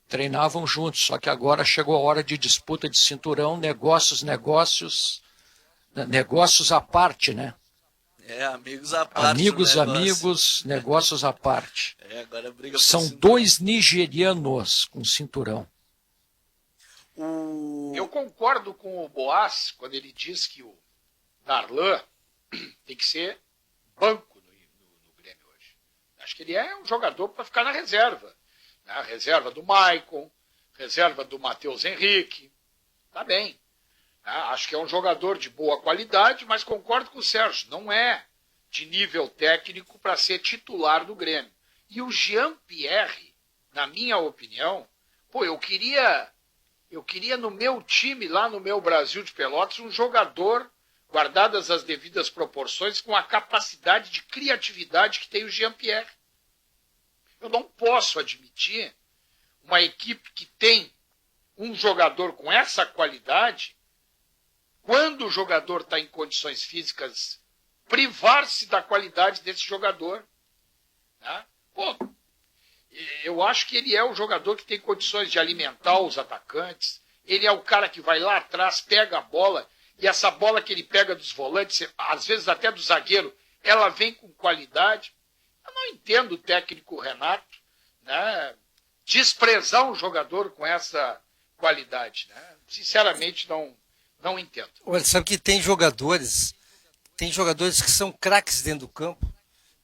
Treinavam juntos, só que agora chegou a hora de disputa de cinturão, negócios à parte, né? Amigos à parte. Amigos, negócios à parte. Agora briga São 2 nigerianos com cinturão. Eu concordo com o Boaz quando ele diz que o Darlan tem que ser banco no Grêmio hoje. Acho que ele é um jogador para ficar na reserva. Né? Reserva do Maicon, reserva do Matheus Henrique. Tá bem. Acho que é um jogador de boa qualidade, mas concordo com o Sérgio, não é de nível técnico para ser titular do Grêmio. E o Jean-Pierre, na minha opinião, eu queria no meu time, lá no meu Brasil de Pelotas, um jogador, guardadas as devidas proporções, com a capacidade de criatividade que tem o Jean-Pierre. Eu não posso admitir uma equipe que tem um jogador com essa qualidade, quando o jogador está em condições físicas, privar-se da qualidade desse jogador. Né? Eu acho que ele é o jogador que tem condições de alimentar os atacantes. Ele é o cara que vai lá atrás, pega a bola, e essa bola que ele pega dos volantes, às vezes até do zagueiro, ela vem com qualidade. Eu não entendo o técnico Renato, né, desprezar um jogador com essa qualidade. Né? Sinceramente, não entendo. Olha, sabe que tem jogadores que são craques dentro do campo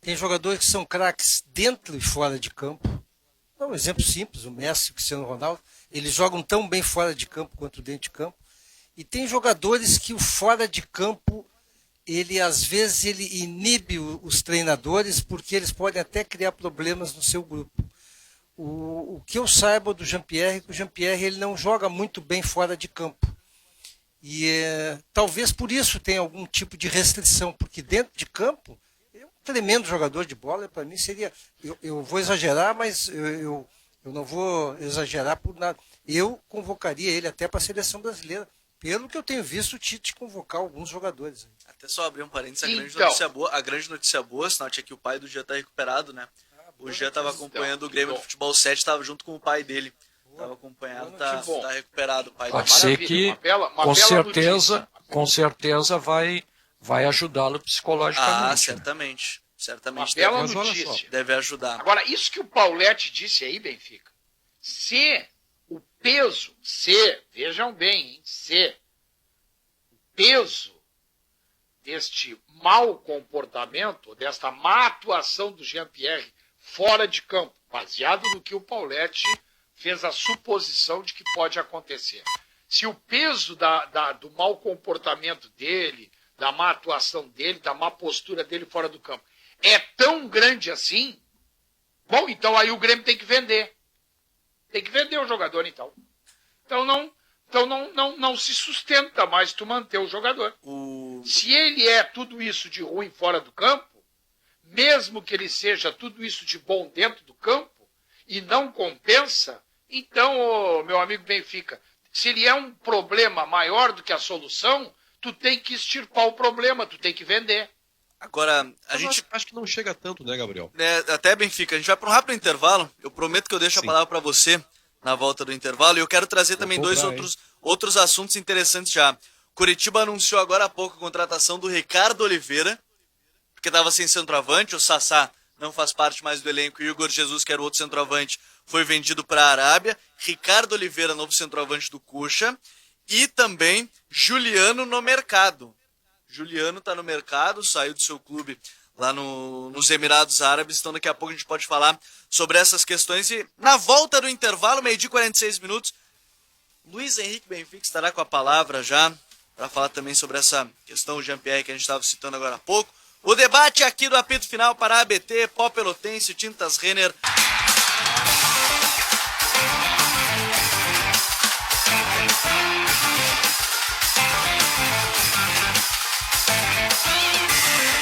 Tem jogadores que são craques dentro e fora de campo. É um exemplo simples, o Messi, o Cristiano Ronaldo. Eles jogam tão bem fora de campo quanto dentro de campo. E tem jogadores que o fora de campo, às vezes ele inibe os treinadores, porque eles podem até criar problemas no seu grupo. O que eu saiba do Jean-Pierre, que o Jean-Pierre ele não joga muito bem fora de campo. E talvez por isso tenha algum tipo de restrição, porque dentro de campo, é um tremendo jogador de bola. Para mim seria, eu vou exagerar, mas eu não vou exagerar por nada. Eu convocaria ele até para a seleção brasileira, pelo que eu tenho visto o Tite convocar alguns jogadores. Até só abrir um parênteses, Então. a grande notícia boa, sinal tinha que o pai do Jean tá recuperado, né? O Jean estava acompanhando o Grêmio do Futebol 7, estava junto com o pai dele. Estava acompanhando, tá recuperado o pai Pode dele. ser Maravilha, que, uma bela com certeza vai ajudá-lo psicologicamente. Certamente. Certamente Uma bela mas olha notícia. deve ajudar. Agora, isso que o Pauletti disse aí, Benfica, se o peso, vejam bem, hein, se o peso deste mau comportamento, desta má atuação do Jean-Pierre fora de campo, baseado no que o Pauletti fez a suposição de que pode acontecer. Se o peso do mau comportamento dele, da má atuação dele, da má postura dele fora do campo, é tão grande assim, bom, então aí o Grêmio tem que vender. Tem que vender o jogador, então. Então não se sustenta mais tu manter o jogador. Se ele é tudo isso de ruim fora do campo, mesmo que ele seja tudo isso de bom dentro do campo, e não compensa, então, meu amigo Benfica, se ele é um problema maior do que a solução, tu tem que extirpar o problema, tu tem que vender. Agora, Acho que não chega tanto, né, Gabriel? até Benfica, a gente vai para um rápido intervalo. Eu prometo que eu deixo a palavra para você na volta do intervalo. E eu quero trazer também dois outros assuntos interessantes já. Curitiba anunciou agora há pouco a contratação do Ricardo Oliveira, porque estava sem centroavante. O Sassá não faz parte mais do elenco. E o Igor Jesus, que era o outro centroavante, foi vendido para a Arábia. Ricardo Oliveira, novo centroavante do Cuxa. E também Juliano no mercado. Juliano está no mercado, saiu do seu clube lá nos Emirados Árabes. Então daqui a pouco a gente pode falar sobre essas questões. E na volta do intervalo, 12h e 46 minutos, Luiz Henrique Benfica estará com a palavra já, para falar também sobre essa questão, o Jean-Pierre, que a gente estava citando agora há pouco. O debate aqui do apito final para a ABT, Pó Pelotense, Tintas Renner.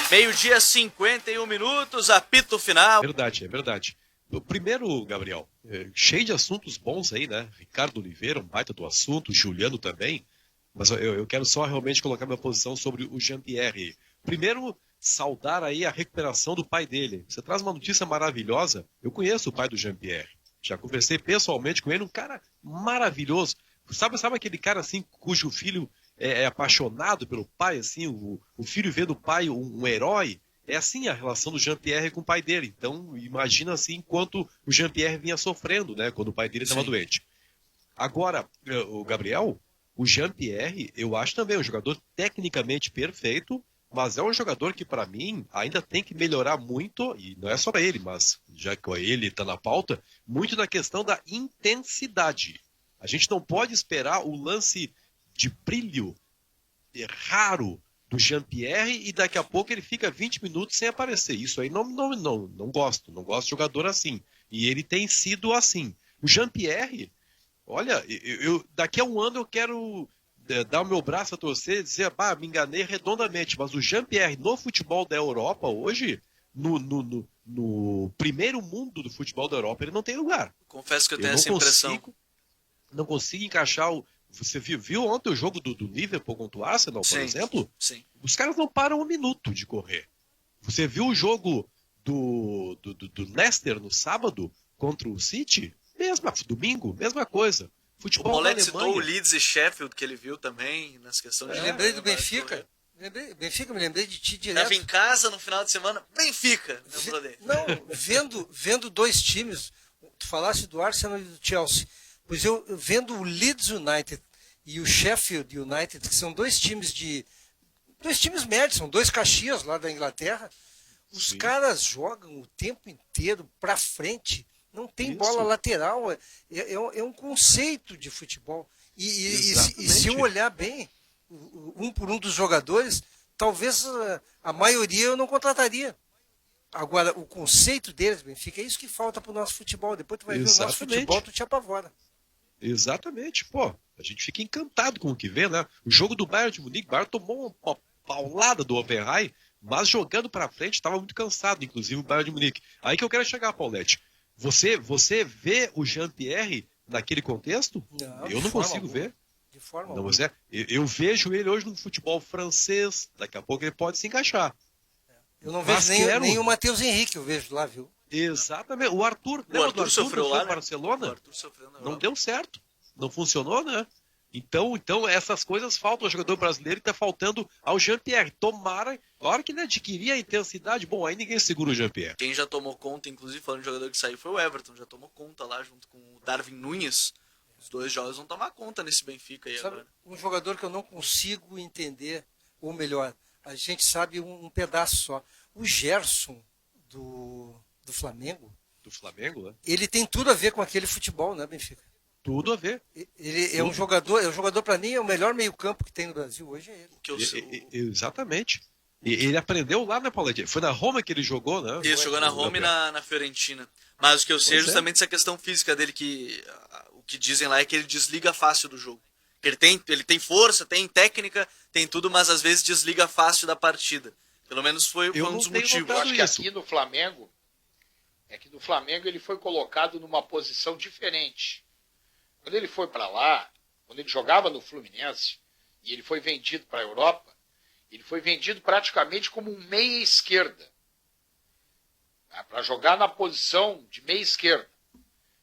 Meio-dia, 51 minutos, apito final. É verdade. O primeiro, Gabriel, cheio de assuntos bons aí, né? Ricardo Oliveira, um baita do assunto, Juliano também. Mas eu quero só realmente colocar minha posição sobre o Jean-Pierre. Primeiro, saudar aí a recuperação do pai dele. Você traz uma notícia maravilhosa. Eu conheço o pai do Jean-Pierre. Já conversei pessoalmente com ele, um cara maravilhoso. Sabe aquele cara assim, cujo filho é apaixonado pelo pai, assim, o filho vê do pai um herói? É assim a relação do Jean-Pierre com o pai dele. Então, imagina assim quanto o Jean-Pierre vinha sofrendo, né, quando o pai dele estava doente. Agora, o Gabriel, o Jean-Pierre, eu acho também um jogador tecnicamente perfeito, mas é um jogador que, para mim, ainda tem que melhorar muito, e não é só para ele, mas já que ele está na pauta, muito na questão da intensidade. A gente não pode esperar o lance de brilho raro do Jean-Pierre e daqui a pouco ele fica 20 minutos sem aparecer. Isso aí não gosto. Não gosto de jogador assim. E ele tem sido assim. O Jean-Pierre, olha, daqui a um ano eu quero dar o meu braço a torcer e dizer, me enganei redondamente. Mas o Jean-Pierre no futebol da Europa hoje, no primeiro mundo do futebol da Europa, ele não tem lugar. Confesso que eu tenho essa impressão. Não consigo encaixar Você viu ontem o jogo do Liverpool contra o Arsenal, por exemplo? Sim. Os caras não param um minuto de correr. Você viu o jogo do Leicester no sábado contra o City? Domingo, mesma coisa. Futebol o Paulette na Alemanha. citou o Leeds e Sheffield que ele viu também, nas questões de... lembrei do Benfica. Me lembrei de ti direto. Estava em casa no final de semana, Benfica. Não, vendo dois times, tu falaste do Arsenal e do Chelsea, pois eu vendo o Leeds United e o Sheffield United, que são dois times médios, são dois Caxias lá da Inglaterra, Os Sim. caras jogam o tempo inteiro para frente, não tem Isso. bola lateral, é um conceito de futebol. E se eu Exatamente. olhar bem, um por um dos jogadores, talvez a maioria eu não contrataria. Agora, o conceito deles, Benfica, é isso que falta para o nosso futebol. Depois tu vai ver o nosso Exatamente. futebol, tu te apavora. Exatamente, pô. A gente fica encantado com o que vê, né? O jogo do Bayern de Munique, o Bayern tomou uma paulada do Hoffenheim, mas jogando pra frente estava muito cansado, inclusive o Bayern de Munique. Aí que eu quero chegar, Paulette. Você vê o Jean-Pierre naquele contexto? Não, Eu de não forma consigo alguma. ver. De forma Não, alguma. mas eu vejo ele hoje no futebol francês. Daqui a pouco ele pode se encaixar. Eu não Mas vejo quero- nem o Matheus Henrique, eu vejo lá, viu? Exatamente. O Arthur, lembra do Arthur Arthur sofreu quando foi lá, pro né? Barcelona? O Arthur sofreu na Não Europa. deu certo. Não funcionou, né? Então essas coisas faltam ao jogador brasileiro e tá faltando ao Jean-Pierre. Tomara, a hora que ele adquirir a intensidade, bom, aí ninguém segura o Jean-Pierre. Quem já tomou conta, inclusive falando de jogador que saiu, foi o Everton. Já tomou conta lá junto com o Darwin Nunes. Os dois jogos vão tomar conta nesse Benfica aí Sabe, agora. um jogador que eu não consigo entender, ou melhor, a gente sabe um pedaço só. O Gerson do Flamengo, Do Flamengo, né? ele tem tudo a ver com aquele futebol, né, Benfica? Tudo a ver. Ele é um jogador para mim, é o melhor meio-campo que tem no Brasil hoje, é ele. O que eu sei, Exatamente. Ele aprendeu lá, né, Paulette? Foi na Roma que ele jogou, né? Isso, jogou na Roma e na Fiorentina. Mas o que eu sei é Pois é. justamente essa questão física dele, que o que dizem lá é que ele desliga fácil do jogo. Que ele tem força, tem técnica, tem tudo, mas às vezes desliga fácil da partida. Pelo menos foi Eu um não dos tenho motivos. Eu notado acho que isso. aqui no Flamengo, ele foi colocado numa posição diferente. Quando ele foi para lá, quando ele jogava no Fluminense, e ele foi vendido para a Europa, ele foi vendido praticamente como um meia esquerda, para jogar na posição de meia esquerda.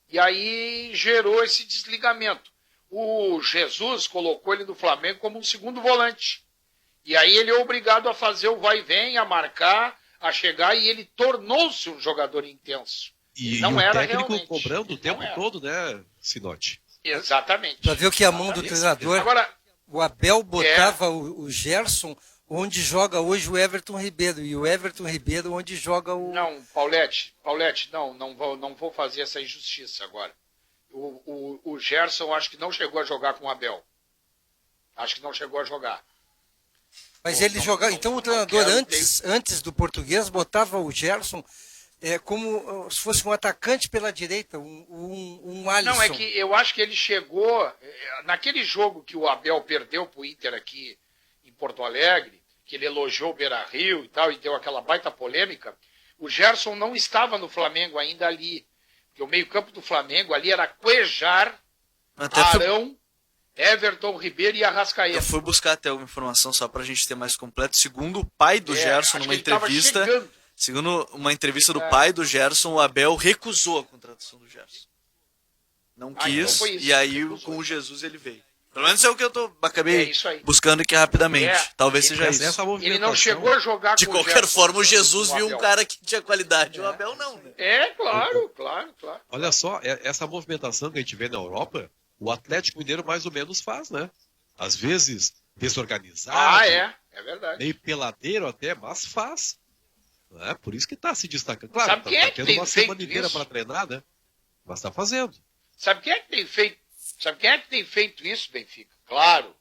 E aí gerou esse desligamento. O Jesus colocou ele no Flamengo como um segundo volante. E aí ele é obrigado a fazer o vai e vem, a marcar, a chegar, e ele tornou-se um jogador intenso. E Não o era técnico realmente. cobrando o Não tempo era. todo, né, Sinote? Exatamente. Para ver o que é a mão do treinador. Agora, O Abel botava o Gerson onde joga hoje o Everton Ribeiro, e o Everton Ribeiro onde joga o... não, Paulette, não vou fazer essa injustiça agora. O Gerson acho que não chegou a jogar com o Abel. Acho que não chegou a jogar. Mas Não, ele não, jogava. não, Então o não treinador, quero antes do português, botava o Gerson como se fosse um atacante pela direita, um Alisson. Não, é que eu acho que ele chegou naquele jogo que o Abel perdeu pro Inter aqui em Porto Alegre, que ele elogiou o Beira-Rio e tal, e deu aquela baita polêmica. O Gerson não estava no Flamengo ainda ali, porque o meio-campo do Flamengo ali era Cuejar, Até fui, Arão, Everton Ribeiro e Arrascaeta. eu fui buscar até alguma informação só pra gente ter mais completo. Segundo o pai do Gerson, acho numa que ele tava entrevista, chegando. segundo uma entrevista do pai do Gerson, o Abel recusou a contratação do Gerson. Não Ah, então quis, foi isso, e aí recusou. com o Jesus ele veio. Pelo menos é o que eu É acabei isso aí. buscando aqui rapidamente. Talvez seja Essa isso. Ele movimentação, não chegou a jogar De com qualquer o Gerson, forma, o com Jesus o viu um Abel. cara que tinha qualidade, o Abel não, né? Claro. Olha só, essa movimentação que a gente vê na Europa, o Atlético Mineiro mais ou menos faz, né? Às vezes desorganizado, É verdade. meio peladeiro até, mas faz. É por isso que tá se destacando. Claro, Sabe quem é que tendo tem uma feito semana inteira isso? para treinar, né? Mas tá fazendo. Sabe quem é que tem feito isso, Benfica? Claro,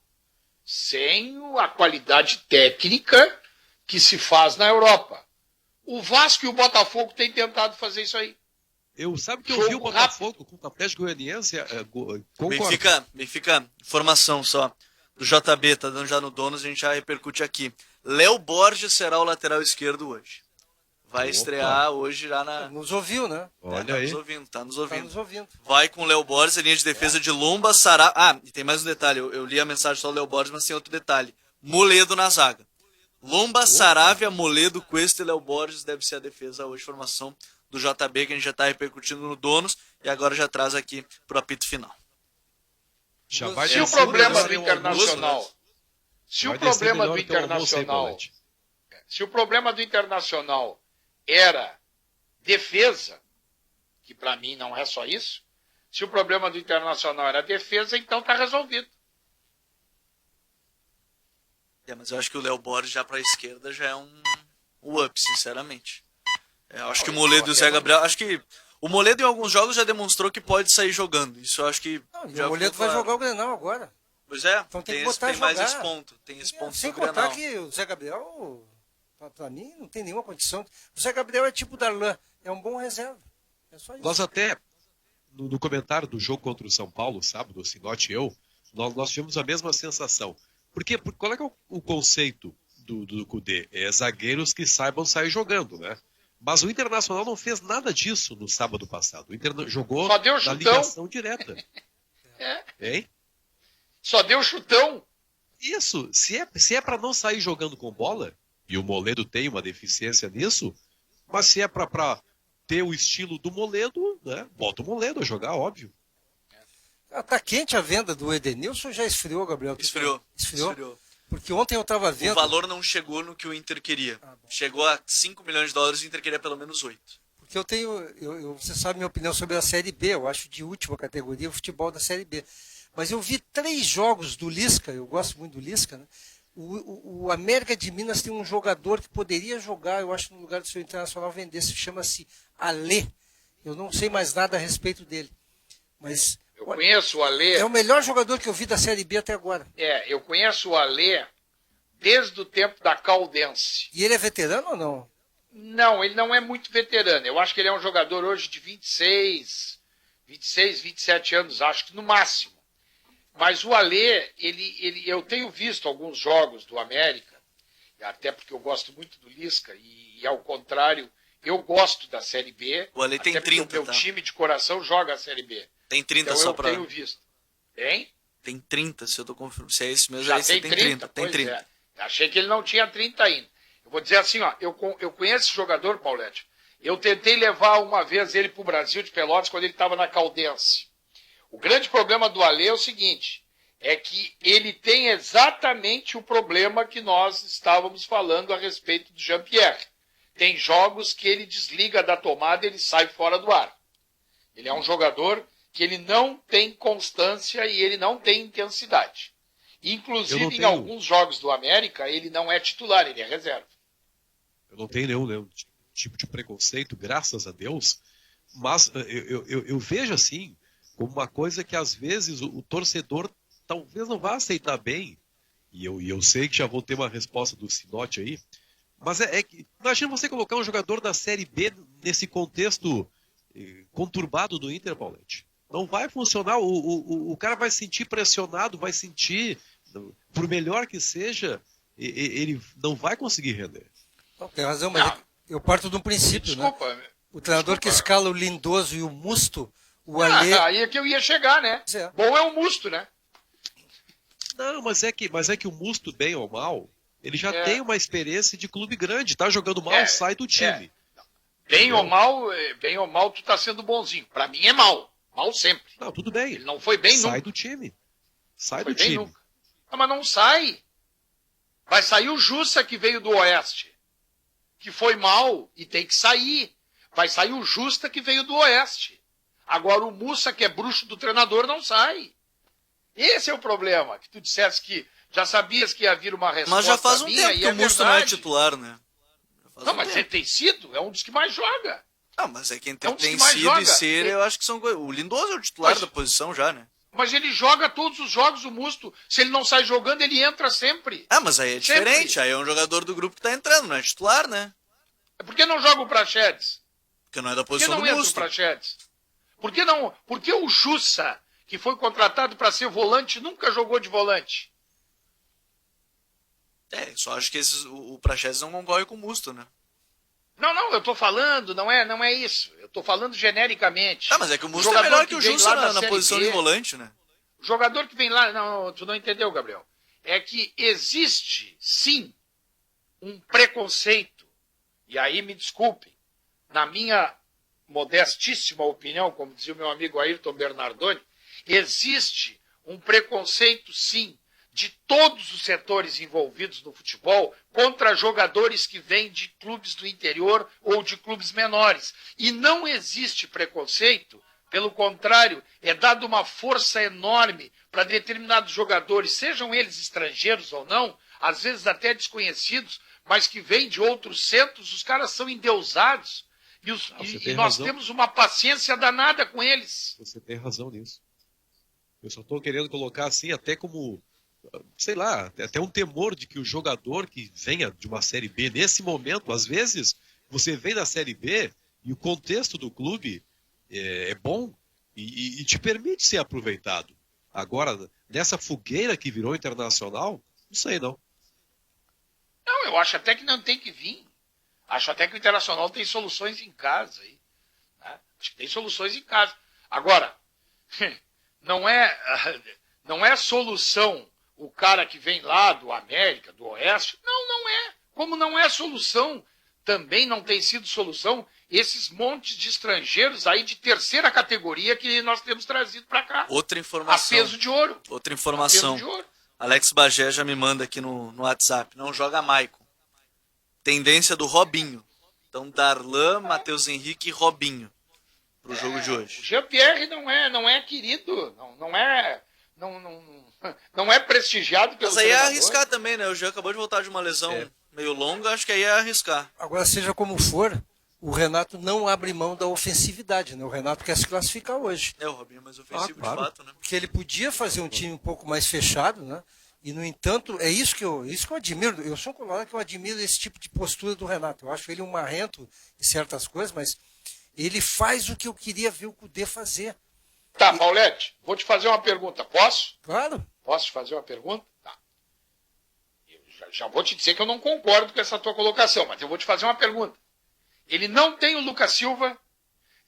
sem a qualidade técnica que se faz na Europa. O Vasco e o Botafogo têm tentado fazer isso aí. Sabe que eu Jogo vi o Botafogo com o Atlético Goianiense, concordo. Benfica, informação só. Do JB, tá dando já no Donos, a gente já repercute aqui. Léo Borges será o lateral esquerdo hoje. Vai Opa. estrear hoje já na... Nos ouviu, né? Olha tá aí. nos ouvindo, tá nos Tá ouvindo. nos ouvindo. Vai com o Léo Borges, a linha de defesa de Lomba, Sará... Ah, e tem mais um detalhe, eu li a mensagem só do Léo Borges, mas tem outro detalhe. Moledo na zaga. Lomba, Saravia, Moledo, Cuesta e Léo Borges deve ser a defesa hoje. Formação do JB que a gente já tá repercutindo no Donos e agora já traz aqui pro apito final. Já vai Se o descer problema melhor do em almoço, Internacional, né? se Vai o descer problema melhor do em teu almoço aí, Internacional, Paulette. se o problema do Internacional era defesa, que para mim não é só isso, se o problema do Internacional era defesa, então tá resolvido. Mas eu acho que o Léo Borges já pra esquerda já é um o up, sinceramente. Eu acho que o Moledo e o Zé Gabriel... Acho que o Moledo em alguns jogos já demonstrou que pode sair jogando. Isso eu acho que... Não, e já o Moledo ficou vai claro. jogar o Grenal agora. Pois é, Então tem que tem, botar tem a mais jogar. esse ponto. Tem esse ponto Sem do contar Grenal. que o Zé Gabriel, pra mim, não tem nenhuma condição. O Zé Gabriel é tipo o Darlan, é um bom reserva. É só isso. Nós até, no comentário do jogo contra o São Paulo, sábado, o Sinote e eu, nós tivemos a mesma sensação. Porque qual é que é o conceito do Cudê? É zagueiros que saibam sair jogando, né? Mas o Internacional não fez nada disso no sábado passado. O Inter jogou Só deu na chutão. ligação direta. É. Hein? Só deu chutão. Isso, se é para não sair jogando com bola, e o Moledo tem uma deficiência nisso, mas se é para ter o estilo do Moledo, né, bota o Moledo a jogar, óbvio. Tá quente a venda do Edenilson ou já esfriou, Gabriel? Esfriou. Esfriou? Porque ontem eu estava vendo... O valor não chegou no que o Inter queria. Chegou a 5 milhões de dólares, o Inter queria pelo menos 8. Porque eu tenho... Você sabe minha opinião sobre a Série B, eu acho de última categoria o futebol da Série B. Mas eu vi 3 jogos do Lisca, eu gosto muito do Lisca, né? O América de Minas tem um jogador que poderia jogar, eu acho, no lugar do seu Internacional vender, chama-se Alê. Eu não sei mais nada a respeito dele. Mas Eu conheço o Alê. é o melhor jogador que eu vi da Série B até agora. Eu conheço o Alê desde o tempo da Caldense. E ele é veterano ou não? Não, ele não é muito veterano. Eu acho que ele é um jogador hoje de 26, 27 anos, acho que no máximo. Mas o Alê, eu tenho visto alguns jogos do América, até porque eu gosto muito do Lisca, e ao contrário, eu gosto da Série B. O Alê tem até porque 30, o meu tá? time de coração joga a Série B. Tem 30 Então só eu pra... tenho visto. Hein? Tem 30, se eu tô confirmando. Se é isso mesmo, Já aí você tem tem 30. Tem Pois 30. é. Achei que ele não tinha 30 ainda. Eu vou dizer assim, ó, eu conheço esse jogador, Paulete. Eu tentei levar uma vez ele para o Brasil de Pelotas quando ele estava na Caldense. O grande problema do Alê é o seguinte, é que ele tem exatamente o problema que nós estávamos falando a respeito do Jean-Pierre. Tem jogos que ele desliga da tomada e ele sai fora do ar. Ele é um jogador que ele não tem constância e ele não tem intensidade. Inclusive, em alguns jogos do América, ele não é titular, ele é reserva. Eu não tenho nenhum tipo de preconceito, graças a Deus, mas eu vejo assim, como uma coisa que às vezes o torcedor talvez não vá aceitar bem, e eu sei que já vou ter uma resposta do Sinote aí, mas que imagina você colocar um jogador da Série B nesse contexto conturbado do Inter, Paulete. Não vai funcionar, o cara vai se sentir pressionado, vai sentir, por melhor que seja, ele não vai conseguir render. Não, tem razão, mas eu parto de um princípio, Desculpa. né? O treinador que escala o Lindoso e o Musto, o Alê... Aí é que eu ia chegar, né? É. Bom é o Musto, né? Não, mas é que o Musto, bem ou mal, ele já tem uma experiência de clube grande, tá jogando mal, sai do time. Bem ou mal, tu tá sendo bonzinho. Pra mim é mal. Mal sempre. Não, tudo bem. Ele não foi bem nunca. Sai do time. Sai do bem time. nunca. Ah, mas não sai. Vai sair o Jussa que veio do Oeste, que foi mal e tem que sair. Vai sair o Justa que veio do Oeste. Agora o Mussa, que é bruxo do treinador, não sai. Esse é o problema. Que tu dissesse que já sabias que ia vir uma resposta Mas já faz um minha, tempo e que o Musto não é verdade. titular, né? Não, mas ele tem sido, é um dos que mais joga. Não, mas é que É entre um dos tem que mais sido joga. e ser, eu acho que são coisas. O Lindoso é o titular da posição já, né? Mas ele joga todos os jogos, o Musto. Se ele não sai jogando, ele entra sempre. Ah, mas aí é diferente. Aí é um jogador do grupo que tá entrando, não é titular, né? Por que não joga o Praxedes? Porque não é da Por que posição não do entra o Musto. Praxedes? Por que não? Por que o Jussa, que foi contratado para ser volante, nunca jogou de volante? Só acho que o Praxedes não concorre com o Musto, né? Não, eu tô falando, não é isso. Eu tô falando genericamente. Ah, mas é que o Musto é jogador melhor que o vem Jussa lá da na Série posição B, de volante, né? O jogador que vem lá... Não, tu não entendeu, Gabriel. É que existe, sim, um preconceito. E aí, me desculpem, na minha modestíssima opinião, como dizia o meu amigo Ayrton Bernardoni, existe um preconceito, sim, de todos os setores envolvidos no futebol contra jogadores que vêm de clubes do interior ou de clubes menores. E não existe preconceito, pelo contrário, é dada uma força enorme para determinados jogadores, sejam eles estrangeiros ou não, às vezes até desconhecidos, mas que vêm de outros centros, os caras são endeusados. E nós temos uma paciência danada com eles. Você tem razão nisso. Eu só estou querendo colocar assim, até como, sei lá, até um temor de que o jogador que venha de uma Série B, nesse momento, às vezes, você vem da Série B e o contexto do clube é bom e te permite ser aproveitado. Agora, nessa fogueira que virou Internacional, não sei não. Não, eu acho até que não tem que vir. Acho até que o Internacional tem soluções em casa aí. Né? Acho que tem soluções em casa. Agora, não é solução o cara que vem lá do América, do Oeste. Não é. Como não é solução, também não tem sido solução esses montes de estrangeiros aí de terceira categoria que nós temos trazido para cá. Outra informação. A peso de ouro. Outra informação. A peso de ouro. Alex Bagé já me manda aqui no WhatsApp. Não joga Maicon. Tendência do Robinho. Então, Darlan, Matheus Henrique e Robinho pro jogo de hoje. O Jean-Pierre não é querido, não é prestigiado pelo Mas aí é treinador. arriscar também, né? O Jean acabou de voltar de uma lesão meio longa, acho que aí é arriscar. Agora, seja como for, o Renato não abre mão da ofensividade, né? O Renato quer se classificar hoje. O Robinho é mais ofensivo claro. de fato, né? Porque ele podia fazer um time um pouco mais fechado, né? E, no entanto, é isso que eu admiro. Eu sou um colorado que eu admiro esse tipo de postura do Renato. Eu acho ele um marrento em certas coisas, mas ele faz o que eu queria ver o Cudê fazer. Tá, Paulete, vou te fazer uma pergunta. Posso? Claro. Posso te fazer uma pergunta? Tá. Eu já vou te dizer que eu não concordo com essa tua colocação, mas eu vou te fazer uma pergunta. Ele não tem o Lucas Silva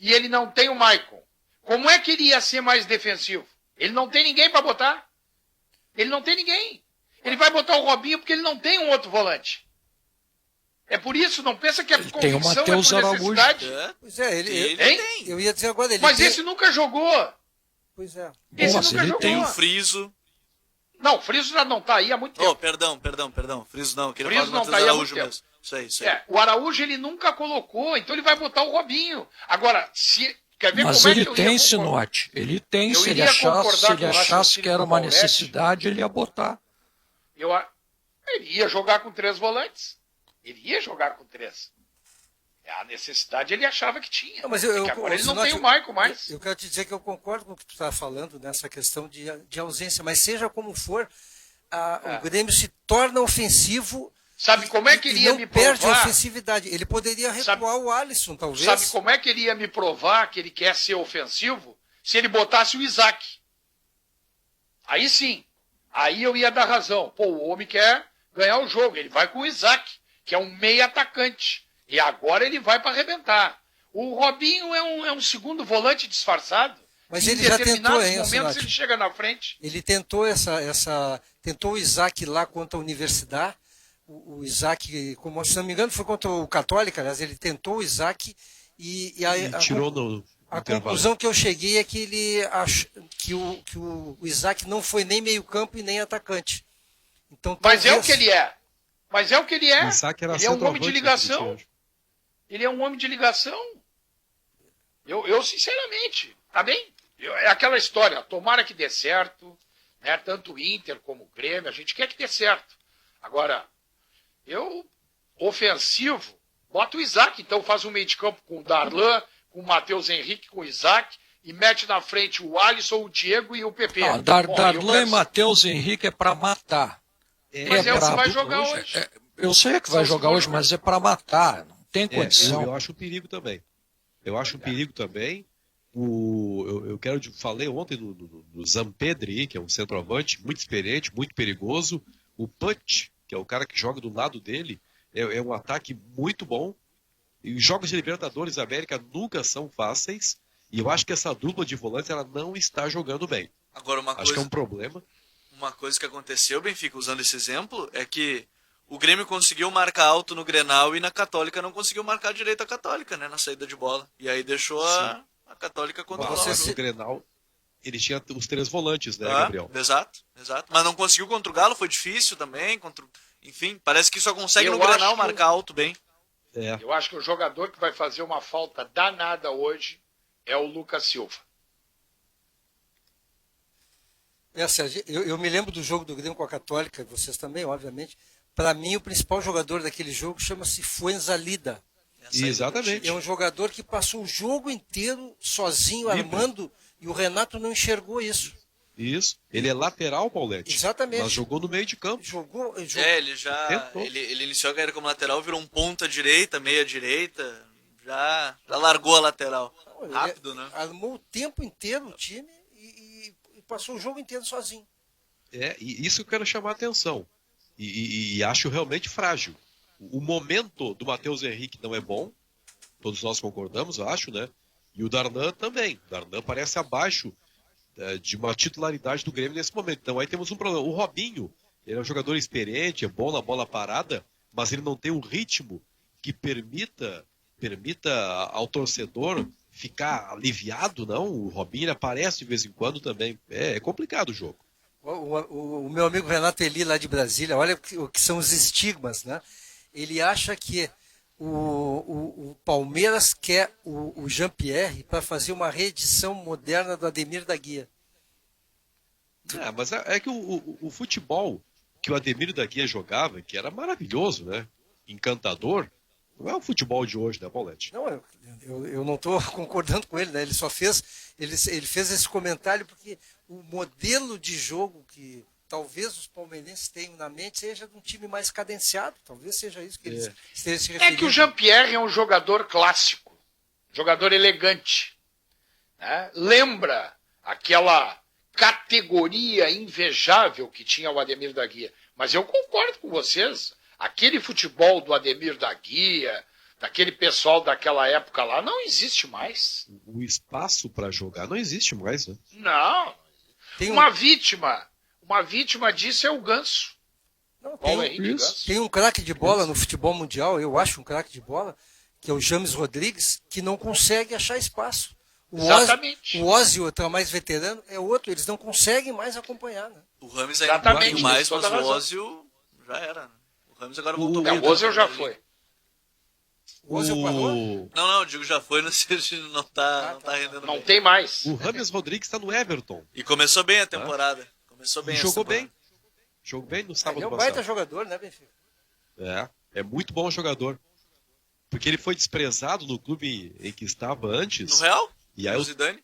e ele não tem o Maicon. Como é que ele ia ser mais defensivo? Ele não tem ninguém para botar. Ele não tem ninguém. Ele vai botar o Robinho porque ele não tem um outro volante. É por isso, não pensa que a convicção tem o Matheus é por necessidade. Pois é, ele tem. eu ia dizer agora, ele Mas tem... esse nunca jogou. Pois é. Esse Nossa, nunca ele jogou. tem O Friso. Não, o Friso já não tá aí há muito tempo. Oh, perdão. Friso não. Queria Friso falar do não Matheus tá aí há Araújo muito mesmo. Isso aí. O Araújo ele nunca colocou, então ele vai botar o Robinho. Agora, quer ver Mas como é que ele eu tem, ia Sinote. Ele tem. Eu Se ele iria achasse, concordar se ele com o achasse raciocínio que era do uma Paulete. necessidade, ele ia botar. Ele ia jogar com 3 volantes. Ele ia jogar com 3. A necessidade ele achava que tinha. Não, mas agora ele não tem o Maicon mais. Eu quero te dizer que eu concordo com o que tu está falando nessa questão de ausência, mas seja como for, o Grêmio se torna ofensivo. Sabe como é que ele e ia não me perde a provar? ofensividade. Ele poderia recuar o Alisson, talvez. Sabe como é que ele ia me provar que ele quer ser ofensivo? Se ele botasse o Isaac. Aí sim. Aí eu ia dar razão. Pô, o homem quer ganhar o jogo. Ele vai com o Isaac, que é um meio atacante. E agora ele vai para arrebentar. O Robinho é um segundo volante disfarçado. Mas em ele já tentou, determinados hein, momentos Sinote? ele chega na frente. Ele tentou tentou o Isaac lá contra a Universidade. O Isaac, como se não me engano, foi contra o Católica, aliás, ele tentou o Isaac e tirou no a intervalo. conclusão que eu cheguei é que ele que o Isaac não foi nem meio-campo e nem atacante. Então, Mas é o talvez- que ele é. Mas é o que ele é. O Isaac era Ele é um homem de centroavante ligação. naquele time. Ele é um homem de ligação. Eu sinceramente, tá bem? É aquela história, tomara que dê certo, né? Tanto o Inter como o Grêmio, a gente quer que dê certo. Agora, ofensivo, bota o Isaac, então faz um meio de campo com o Darlan, com o Matheus Henrique, com o Isaac, e mete na frente o Alisson, o Diego e o PP. Não, Bom, Darlan e eu Matheus Henrique é para matar. Mas é o que brabo. vai jogar hoje. Eu sei que vai jogar hoje, mas é para matar. Não tem Eu condição. acho um perigo também. Eu acho um É. perigo também. Falei ontem do Zampedri, que é um centroavante muito experiente, muito perigoso. O Punch, que é o cara que joga do lado dele, é um ataque muito bom. E os jogos de Libertadores da América nunca são fáceis. E eu acho que essa dupla de volantes ela não está jogando bem. Agora, Acho que é um problema. uma coisa que aconteceu, Benfica, usando esse exemplo, é que o Grêmio conseguiu marcar alto no Grenal e na Católica não conseguiu marcar direito a Católica, né, na saída de bola. E aí deixou a Católica controlar o No jogo. Grenal, ele tinha os 3 volantes, né, Gabriel? Exato. Mas não conseguiu contra o Galo, foi difícil também. Enfim, parece que só consegue Eu no Grenal acho que marcar alto bem. É. Eu acho que o jogador que vai fazer uma falta danada hoje é o Lucas Silva. Sérgio, eu me lembro do jogo do Grêmio com a Católica, vocês também, obviamente, Para mim, o principal jogador daquele jogo chama-se Fuenzalida. Exatamente. É um jogador que passou o jogo inteiro sozinho, armando, e o Renato não enxergou isso. Isso. Ele é lateral, Paulete. Exatamente. Mas jogou no meio de campo. Jogou. Ele já. Ele iniciou a carreira como lateral, virou um ponta direita, meia direita. Já largou a lateral. Rápido, né? Armou o tempo inteiro o time e passou o jogo inteiro sozinho. E isso eu quero chamar a atenção. E acho realmente frágil. O momento do Matheus Henrique não é bom. Todos nós concordamos, eu acho, né? E o Darlan também. O Darlan parece abaixo de uma titularidade do Grêmio nesse momento. Então aí temos um problema. O Robinho, ele é um jogador experiente, é bom na bola parada, mas ele não tem um ritmo que permita ao torcedor ficar aliviado, não. O Robinho ele aparece de vez em quando também. É complicado o jogo. O meu amigo Renato Eli, lá de Brasília, olha o que são os estigmas, né? Ele acha que o Palmeiras quer o Jean-Pierre para fazer uma reedição moderna do Ademir da Guia. Mas é que o futebol que o Ademir da Guia jogava, que era maravilhoso, né? Encantador, não é o futebol de hoje, né, Paulete? Não, eu não estou concordando com ele, né? Ele fez esse comentário porque o modelo de jogo que talvez os palmeirenses tenham na mente seja de um time mais cadenciado. Talvez seja isso que eles estejam se referindo. É que o Jean-Pierre é um jogador clássico, jogador elegante. Né? Lembra aquela categoria invejável que tinha o Ademir da Guia. Mas eu concordo com vocês. Aquele futebol do Ademir da Guia, daquele pessoal daquela época lá, não existe mais. O espaço para jogar não existe mais, né? Não. Uma vítima disso é o Ganso. Não, Paulo Henrique Ganso. Tem um craque de bola no futebol mundial, eu acho um craque de bola, que é o James Rodrigues, que não consegue achar espaço. Exatamente. O Ozzy, o mais veterano, é outro, eles não conseguem mais acompanhar. Né? O Rames ainda um pouquinho mais, mas o Ozzy já era. Né? O Rames agora voltou. O Ozzy já foi. O Ozzy parou? Não, eu digo já foi, não sei se não tá rendendo Não bem. tem mais. O Rames Rodrigues está no Everton. E começou bem a temporada. Começou bem. Jogou bem. Jogou bem no sábado Ele é um passado. baita jogador, né, Benfica? É muito bom jogador. Porque ele foi desprezado no clube em que estava antes. No Real? E aí o Zidane?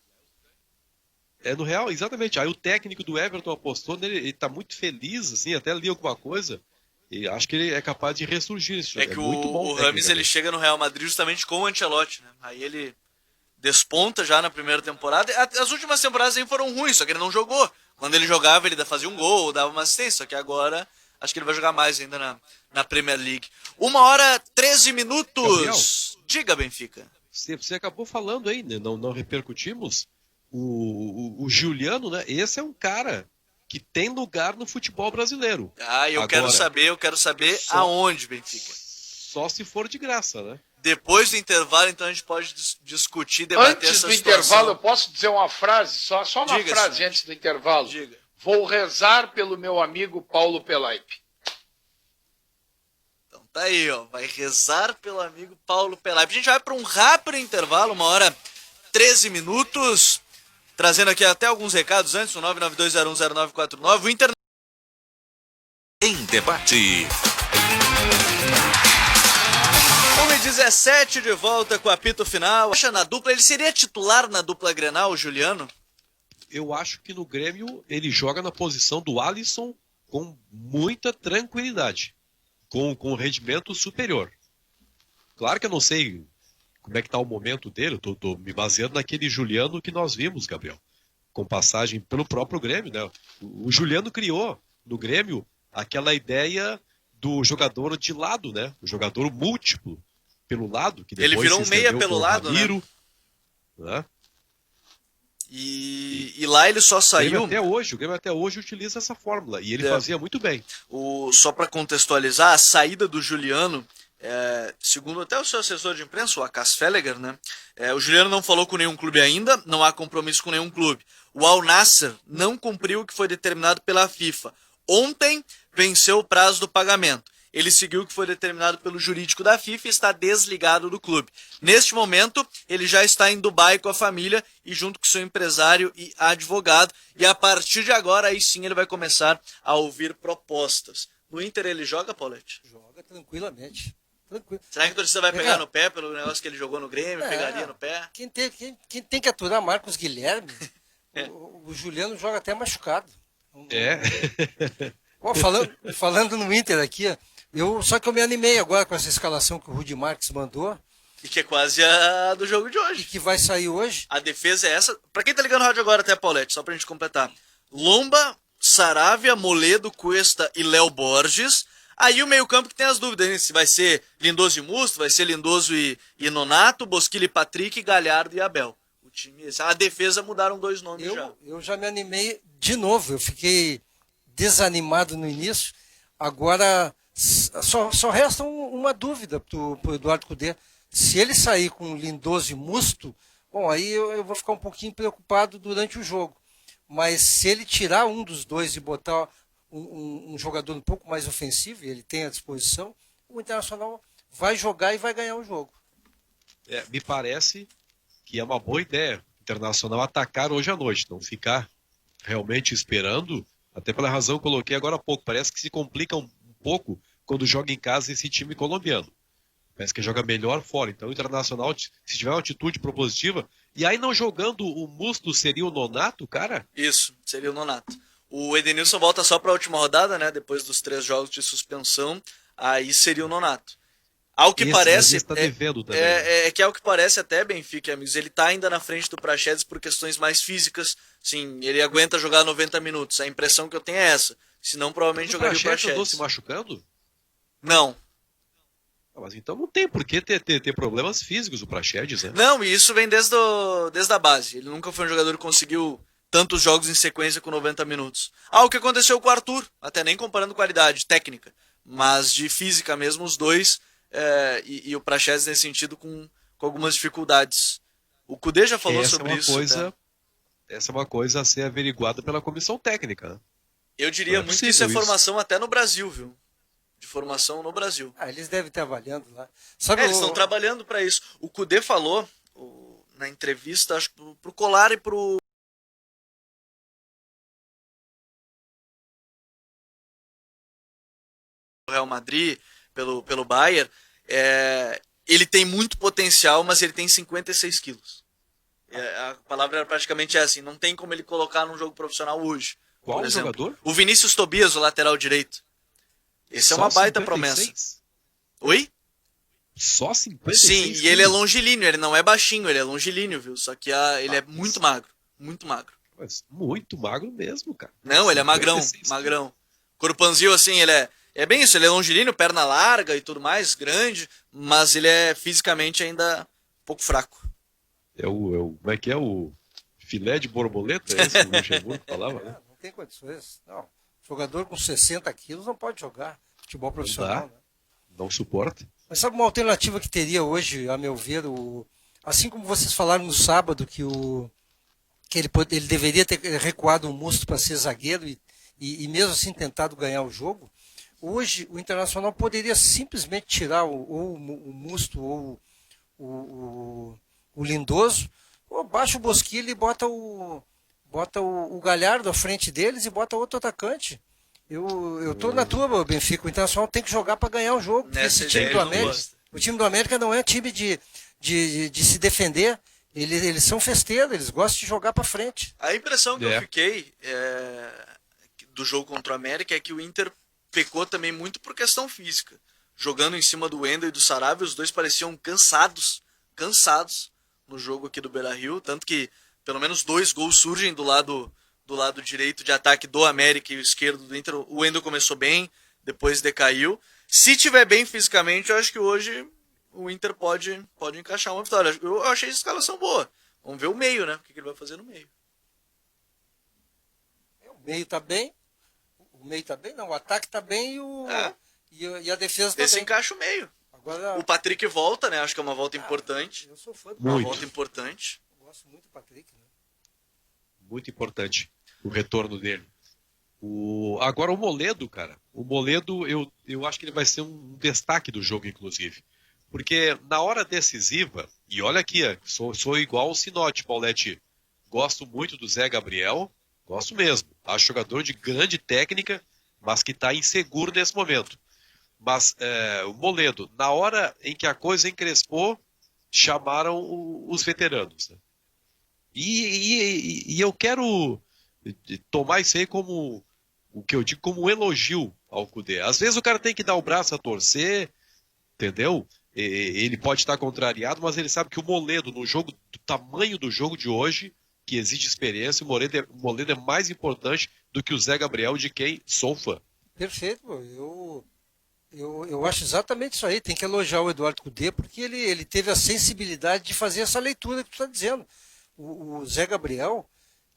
No Real, exatamente. Aí o técnico do Everton apostou nele, ele tá muito feliz, assim, até li alguma coisa. E acho que ele é capaz de ressurgir esse jogo. É que muito bom o Rames ele chega no Real Madrid justamente com o Ancelotti, né? Aí ele desponta já na primeira temporada. As últimas temporadas aí foram ruins, só que ele não jogou. Quando ele jogava, ele fazia um gol, dava uma assistência, só que agora acho que ele vai jogar mais ainda na Premier League. 1h13. Gabriel, Diga, Benfica. Você acabou falando aí, né? Não repercutimos. O Juliano, né? Esse é um cara que tem lugar no futebol brasileiro. Eu quero saber aonde, Benfica. Só se for de graça, né? Depois do intervalo, então, a gente pode discutir, debater essa situação. Antes do intervalo, eu posso dizer uma frase, só uma frase senhor. Antes do intervalo. Diga. Vou rezar pelo meu amigo Paulo Pelaipe. Então tá aí, ó. Vai rezar pelo amigo Paulo Pelaipe. A gente vai para um rápido intervalo, 1h13. Trazendo aqui até alguns recados antes, o 992010949. O Inter... Em debate. 1h17 de volta com o apito final. Acha na dupla, ele seria titular na dupla Grenal, o Juliano? Eu acho que no Grêmio ele joga na posição do Alisson com muita tranquilidade, com um rendimento superior. Claro que eu não sei como é que tá o momento dele, eu tô me baseando naquele Juliano que nós vimos, Gabriel, com passagem pelo próprio Grêmio, né? O Juliano criou no Grêmio aquela ideia do jogador de lado, né? O jogador múltiplo pelo lado, que depois ele virou um meia pelo lado, Ramiro, né? E lá ele só saiu... O Grêmio até hoje utiliza essa fórmula, e ele fazia muito bem. Só para contextualizar, a saída do Juliano, segundo até o seu assessor de imprensa, o Akas Felleger, né? O Juliano não falou com nenhum clube ainda, não há compromisso com nenhum clube. O Al Nassr não cumpriu o que foi determinado pela FIFA. Ontem venceu o prazo do pagamento. Ele seguiu o que foi determinado pelo jurídico da FIFA e está desligado do clube. Neste momento, ele já está em Dubai com a família e junto com seu empresário e advogado. E a partir de agora, aí sim, ele vai começar a ouvir propostas. No Inter ele joga, Paulete? Joga tranquilamente. Tranquilo. Será que a torcida vai pegar no pé pelo negócio que ele jogou no Grêmio? É. Pegaria no pé? Quem tem que aturar Marcos Guilherme, É. o Juliano joga até machucado. É. Ó, falando no Inter aqui, só que eu me animei agora com essa escalação que o Rudi Marques mandou, E que é quase a do jogo de e hoje. que vai sair hoje. A defesa é essa. Pra quem tá ligando no rádio agora até, Paulete, só pra gente completar. Lomba, Saravia, Moledo, Cuesta e Léo Borges. Aí o meio-campo que tem as dúvidas, né? Se vai ser Lindoso e Musto, vai ser Lindoso e Nonato, Bosquilha e Patrick, Galhardo e Abel. O time, a defesa mudaram 2 nomes já. Eu já me animei de novo, eu fiquei desanimado no início. Agora só resta uma dúvida pro Eduardo Cudê. Se ele sair com Lindoso e Musto, bom, aí eu vou ficar um pouquinho preocupado durante o jogo. Mas se ele tirar um dos dois e botar um jogador um pouco mais ofensivo, e ele tem à disposição, o Internacional vai jogar e vai ganhar o jogo. Me parece que é uma boa ideia o Internacional atacar hoje à noite, não ficar realmente esperando, até pela razão que eu coloquei agora há pouco. Parece que se complica um pouco quando joga em casa esse time colombiano. Parece que joga melhor fora. Então o Internacional, se tiver uma atitude propositiva, e aí não jogando o Musto, seria o Nonato, cara? Isso, seria o Nonato. O Edenilson volta só pra última rodada, né? Depois dos 3 jogos de suspensão, aí seria o Nonato. Ao que parece, está devendo também. que ao que parece até, Benfica, amigos, ele tá ainda na frente do Praxedes por questões mais físicas. Sim, ele aguenta jogar 90 minutos. A impressão que eu tenho é essa. Senão, provavelmente jogaria o Praxedes. Andou se machucando? Não. Mas então não tem por que ter problemas físicos o Praxedes, né? Não, e isso vem desde a base. Ele nunca foi um jogador que conseguiu tantos jogos em sequência com 90 minutos. O que aconteceu com o Arthur, até nem comparando qualidade técnica, mas de física mesmo, os dois, e o Praxedes nesse sentido com algumas dificuldades. O Cudê já falou sobre isso. Essa é uma coisa a ser averiguada pela comissão técnica, né? Eu diria muito que isso é formação até no Brasil, viu? De formação no Brasil. Eles devem estar avaliando lá. Eles estão trabalhando para isso. O Cudê falou na entrevista, acho que pro Colar e pro Real Madrid, pelo Bayern, ele tem muito potencial, mas ele tem 56 quilos. A palavra era praticamente assim, não tem como ele colocar num jogo profissional hoje. Qual jogador? O Vinícius Tobias, o lateral direito. Esse é uma baita promessa. Oi? Só 56? Sim, e ele é longilíneo, ele não é baixinho, ele é longilíneo, viu? Só que ele é muito magro, muito magro. Mas muito magro mesmo, cara. Não, ele é magrão. Corpanzil, assim, ele é bem isso, ele é longilíneo, perna larga e tudo mais, grande, mas ele é fisicamente ainda um pouco fraco. Como é que é o filé de borboleta? É esse que o Luxemburgo falava, né? Não tem condições, não. Jogador com 60 quilos não pode jogar futebol profissional. Né? Não suporta. Mas sabe uma alternativa que teria hoje, a meu ver, assim como vocês falaram no sábado que ele deveria ter recuado o Musto para ser zagueiro e mesmo assim tentado ganhar o jogo, hoje o Internacional poderia simplesmente tirar ou o Musto ou o Lindoso, ou baixa o Bosquilha e bota o Galhardo à frente deles e bota outro atacante. Eu tô na tua, Benfica. O Internacional tem que jogar para ganhar o jogo. Esse time do América, o time do América não é time de se defender. Eles são festeiros, eles gostam de jogar para frente. A impressão que eu fiquei do jogo contra o América é que o Inter pecou também muito por questão física. Jogando em cima do Wendel e do Saravia, os dois pareciam cansados no jogo aqui do Beira-Rio, tanto que pelo menos 2 gols surgem do lado direito de ataque do América e o esquerdo do Inter. O Wendel começou bem, depois decaiu. Se tiver bem fisicamente, eu acho que hoje o Inter pode encaixar uma vitória. Eu achei essa escalação boa. Vamos ver o meio, né? O que ele vai fazer no meio. O meio tá bem. Não, o ataque tá bem e a defesa tá Esse bem. encaixa o meio. Agora, o Patrick volta, né? Acho que é uma volta importante. Eu sou fã do Uma volta importante. Eu gosto muito do Patrick, né? Muito importante o retorno dele. Agora o Moledo, cara. O Moledo, eu acho que ele vai ser um destaque do jogo, inclusive. Porque na hora decisiva, e olha aqui, sou igual ao Sinote, Paulete. Gosto muito do Zé Gabriel, gosto mesmo. Acho jogador de grande técnica, mas que está inseguro nesse momento. Mas o Moledo, na hora em que a coisa encrespou, chamaram os veteranos. Né? E eu quero tomar isso aí como o que eu digo como um elogio ao Cudê. Às vezes o cara tem que dar o braço a torcer, entendeu? Ele pode estar contrariado, mas ele sabe que o Moledo, no jogo, do tamanho do jogo de hoje, que exige experiência, o Moledo é mais importante do que o Zé Gabriel, de quem sou fã. Perfeito, eu acho exatamente isso aí. Tem que elogiar o Eduardo Cudê, porque ele teve a sensibilidade de fazer essa leitura que tu está dizendo. O Zé Gabriel,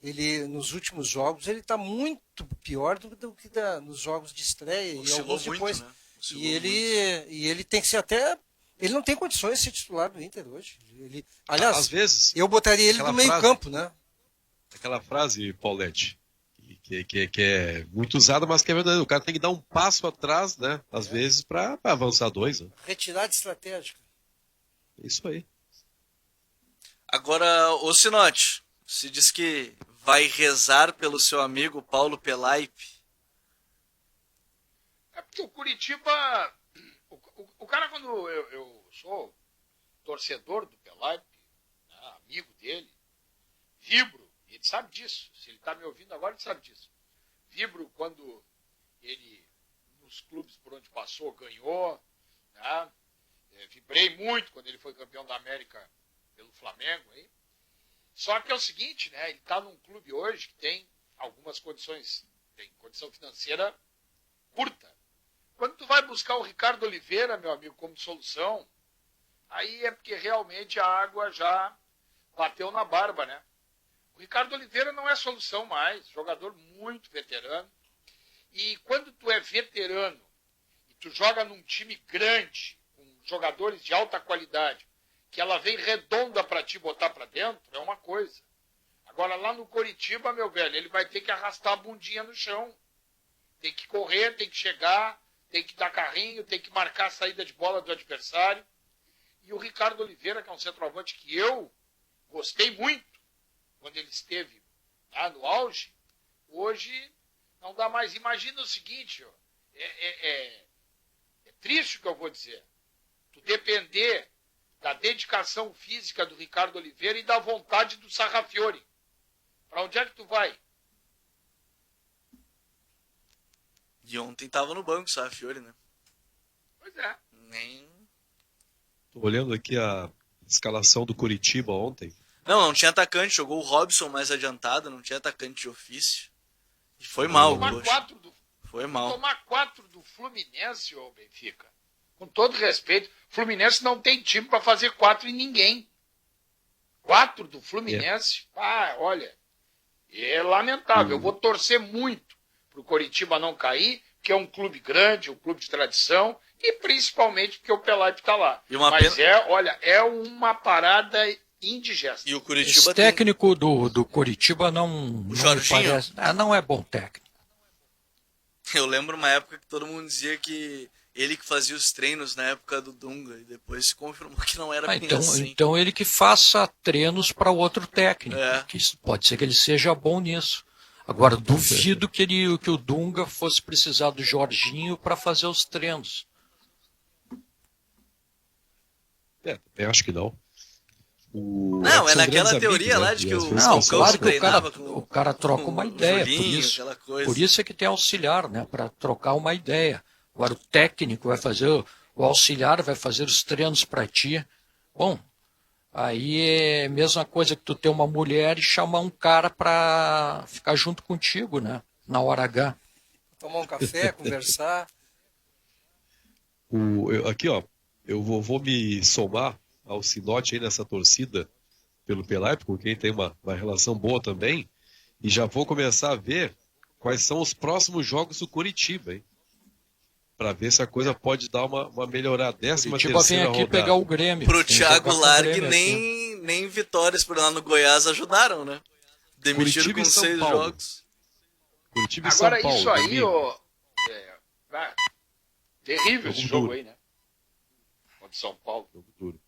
ele nos últimos jogos, ele está muito pior do que nos jogos de estreia e alguns depois. Né? E ele tem que ser até... Ele não tem condições de ser titular do Inter hoje. Aliás, às vezes, eu botaria ele no meio-campo, né? Aquela frase, Paulette, que é muito usada, mas que é verdade. O cara tem que dar um passo atrás, né? Às vezes, para avançar dois. Né? Retirada estratégica. Isso aí. Agora, ô Sinote, se diz que vai rezar pelo seu amigo Paulo Pelaipe. É porque o Curitiba... O cara, quando eu sou torcedor do Pelaipe, né, amigo dele, vibro, ele sabe disso. Se ele está me ouvindo agora, ele sabe disso. Vibro quando ele, nos clubes por onde passou, ganhou. Né? Vibrei muito quando ele foi campeão da América pelo Flamengo. Aí. Só que é o seguinte, né? Ele está num clube hoje que tem algumas condições, tem condição financeira curta. Quando tu vai buscar o Ricardo Oliveira, meu amigo, como solução, aí é porque realmente a água já bateu na barba, né? O Ricardo Oliveira não é solução mais, jogador muito veterano. E quando tu é veterano e tu joga num time grande, com jogadores de alta qualidade, que ela vem redonda para te botar para dentro, é uma coisa. Agora lá no Coritiba, meu velho, ele vai ter que arrastar a bundinha no chão. Tem que correr, tem que chegar, tem que dar carrinho, tem que marcar a saída de bola do adversário. E o Ricardo Oliveira, que é um centroavante que eu gostei muito quando ele esteve lá no auge, hoje não dá mais. Imagina o seguinte, ó, é triste o que eu vou dizer. Tu depender da dedicação física do Ricardo Oliveira e da vontade do Sarrafiori. Para onde é que tu vai? E ontem tava no banco, sabe, Fiore, né? Pois é. Nem... Tô olhando aqui a escalação do Curitiba ontem. Não tinha atacante, jogou o Robson mais adiantado, não tinha atacante de ofício. E foi mal, poxa. Foi mal. Tomar 4 do Fluminense, ô Benfica. Com todo respeito, o Fluminense não tem time para fazer 4 em ninguém. 4 do Fluminense? Olha, é lamentável. Eu vou torcer muito para o Coritiba não cair, que é um clube grande, um clube de tradição, e principalmente porque o Pelaipe está lá. Mas é uma parada indigesta. E o Curitiba Esse técnico do Curitiba não parece, não é bom técnico. Eu lembro uma época que todo mundo dizia que ele que fazia os treinos na época do Dunga, e depois se confirmou que não era bem assim. Então ele que faça treinos para outro técnico, que pode ser que ele seja bom nisso. Agora, duvido que o Dunga fosse precisar do Jorginho para fazer os treinos. Eu acho que não. Não, é naquela teoria lá de que o claro que o cara troca uma ideia, por isso é que tem auxiliar, né, para trocar uma ideia. Agora o técnico vai fazer, o auxiliar vai fazer os treinos para ti. Bom, aí é a mesma coisa que tu ter uma mulher e chamar um cara para ficar junto contigo, né, na hora H. Tomar um café, conversar. Aqui, ó, eu vou me somar ao Sinote aí nessa torcida pelo Pelaipe, com quem tem uma relação boa também, e já vou começar a ver quais são os próximos jogos do Curitiba, hein? Para ver se a coisa pode dar uma melhorada. 13ª Curitiba vem aqui rodada. Pegar o Grêmio. Pro Thiago Largue nem vitórias por lá no Goiás ajudaram, né? Demitiram com 6 jogos. Curitiba e São Paulo. Agora isso aí, terrível esse jogo aí, né? Contra São Paulo. Jogo duro.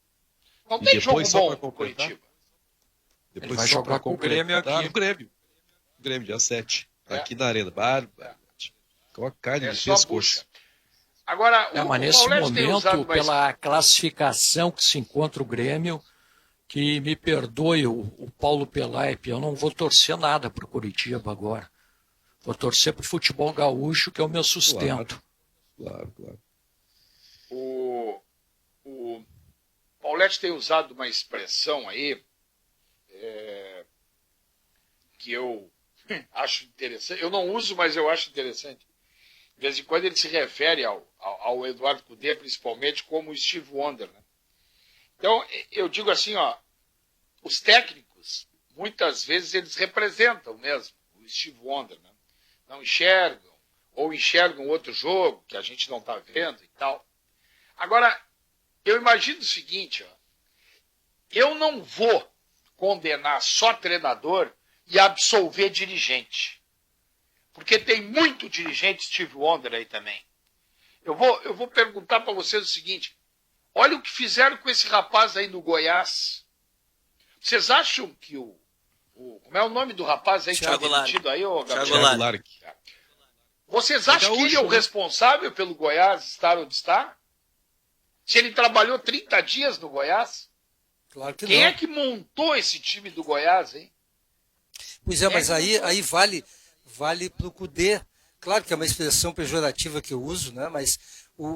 Não tem jogo bom com Curitiba. Depois ele vai jogar com o Grêmio aqui. O Grêmio, dia 7. Aqui na Arena. Com a carne É de só pescoço. bucha. Agora, Mas o nesse Paulete tem usado momento, mais... pela classificação que se encontra o Grêmio, que me perdoe o Paulo Pelaipe, eu não vou torcer nada para o Curitiba agora. Vou torcer para o futebol gaúcho, que é o meu sustento. Claro. O Paulete tem usado uma expressão aí que eu acho interessante. Eu não uso, mas eu acho interessante. De vez em quando ele se refere ao Eduardo Cudê, principalmente, como o Steve Wonder. Né? Então, eu digo assim, ó, os técnicos, muitas vezes, eles representam mesmo o Steve Wonder. Né? Não enxergam, ou enxergam outro jogo que a gente não está vendo e tal. Agora, eu imagino o seguinte, ó, eu não vou condenar só treinador e absolver dirigente. Porque tem muito dirigente Steve Wonder aí também. Eu vou perguntar para vocês o seguinte, olha o que fizeram com esse rapaz aí no Goiás. Vocês acham que como é o nome do rapaz aí que Thiago está demitido aí, ô Gabriel? Thiago Largue. Vocês acham que ele é o responsável pelo Goiás estar onde está? Se ele trabalhou 30 dias no Goiás? Claro que Quem não. é que montou esse time do Goiás, hein? Pois é, mas aí vale para o Cudê. Claro que é uma expressão pejorativa que eu uso, né? Mas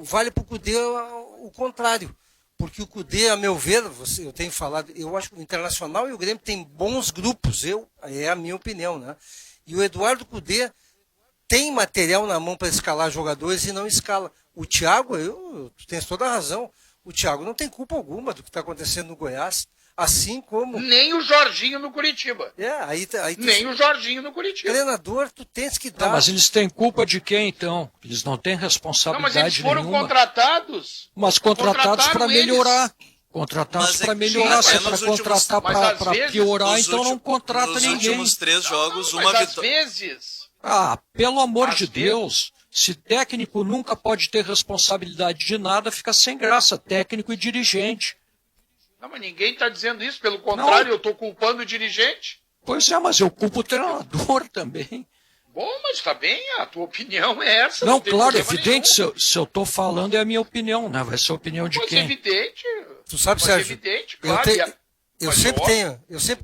vale para o Cudê o contrário. Porque o Cudê, a meu ver, eu tenho falado, eu acho que o Internacional e o Grêmio têm bons grupos, é a minha opinião, né? E o Eduardo Cudê tem material na mão para escalar jogadores e não escala. O Thiago, tu tens toda a razão, o Thiago não tem culpa alguma do que está acontecendo no Goiás, assim como... Nem o Jorginho no Curitiba. Aí Nem o Jorginho no Curitiba. treinador, tu tens que dar... Não, mas eles têm culpa de quem, então? Eles não têm Não, mas responsabilidade eles foram nenhuma. contratados. Mas contratados para Contrataram melhorar. eles. Contratados Mas é para que, melhorar. Se é nos para últimos- contratar mas às para vezes, piorar, Nos então não últimos- contrata nos ninguém. últimos 3 jogos, Não, uma mas às vitória. vezes... Ah, pelo amor Às de vezes- Deus, se técnico nunca pode ter responsabilidade de nada, fica sem graça, técnico e dirigente. Não, mas ninguém está dizendo isso. Pelo contrário, eu estou culpando o dirigente. Pois é, mas eu culpo o treinador também. Bom, mas está bem, a tua opinião é essa. Não, tem claro, problema evidente, nenhum. se eu estou falando é a minha opinião, né? Vai ser a opinião de Mas quem? evidente. Tu sabe, Mas Sérgio, evidente, eu, claro. te- eu mas sempre ó,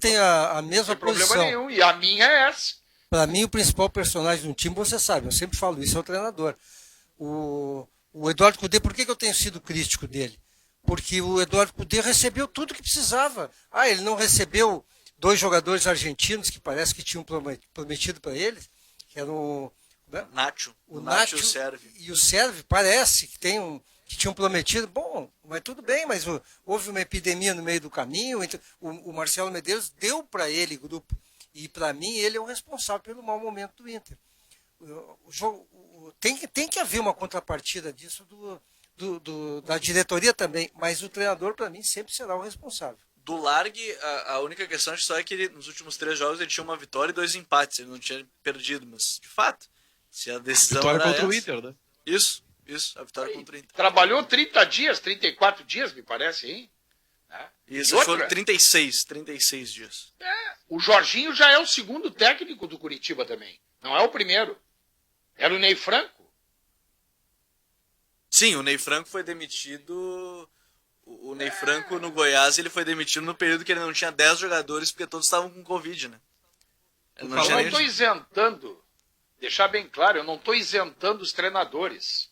tenho a Não mesma tem problema posição. nenhum. E a minha é essa. Para mim, o principal personagem do time, você sabe, eu sempre falo isso, é o treinador. O Eduardo Cudê, por que eu tenho sido crítico dele? Porque o Eduardo Cudê recebeu tudo que precisava. Ele não recebeu 2 jogadores argentinos que parece que tinham prometido para ele, que eram Nacho. o Nacho Nacho serve. e o Serve, parece que tinham prometido. Bom, mas tudo bem, mas houve uma epidemia no meio do caminho, então, o Marcelo Medeiros deu para ele grupo. E, para mim, ele é o responsável pelo mau momento do Inter. Tem que haver uma contrapartida disso da diretoria também, mas o treinador, para mim, sempre será o responsável. Do Largue, a única questão só é que ele, nos últimos 3 jogos ele tinha uma vitória e 2 empates. Ele não tinha perdido, mas, de fato, se a decisão Vitória era contra o essa- Inter, né? Isso, a vitória contra o Inter. Trabalhou 30 dias, 34 dias, me parece, hein? Né? Isso, E outra, foram 36 dias. o Jorginho já é o segundo técnico do Curitiba também. Não é o primeiro. Era o Ney Franco. Sim, o Ney Franco foi demitido. O Ney Franco no Goiás ele foi demitido no período que ele não tinha 10 jogadores porque todos estavam com Covid, né? Ele não Eu tinha não nem... estou isentando, deixar bem claro, eu não estou isentando os treinadores.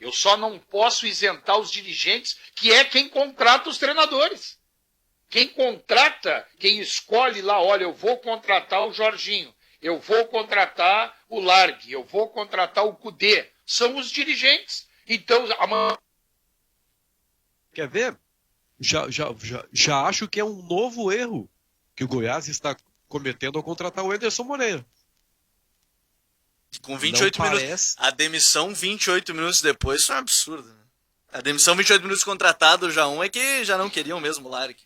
Eu só não posso isentar os dirigentes, que é quem contrata os treinadores. Quem contrata, quem escolhe lá, olha, eu vou contratar o Jorginho, eu vou contratar o Largue, eu vou contratar o Cudê, são os dirigentes. Então, Quer ver? Já acho que é um novo erro que o Goiás está cometendo ao contratar o Anderson Moreira. Com 28 Não minutos. parece. A demissão 28 minutos depois, isso é um absurdo. Né? A demissão 28 minutos contratado já é que já não queriam mesmo o Largue.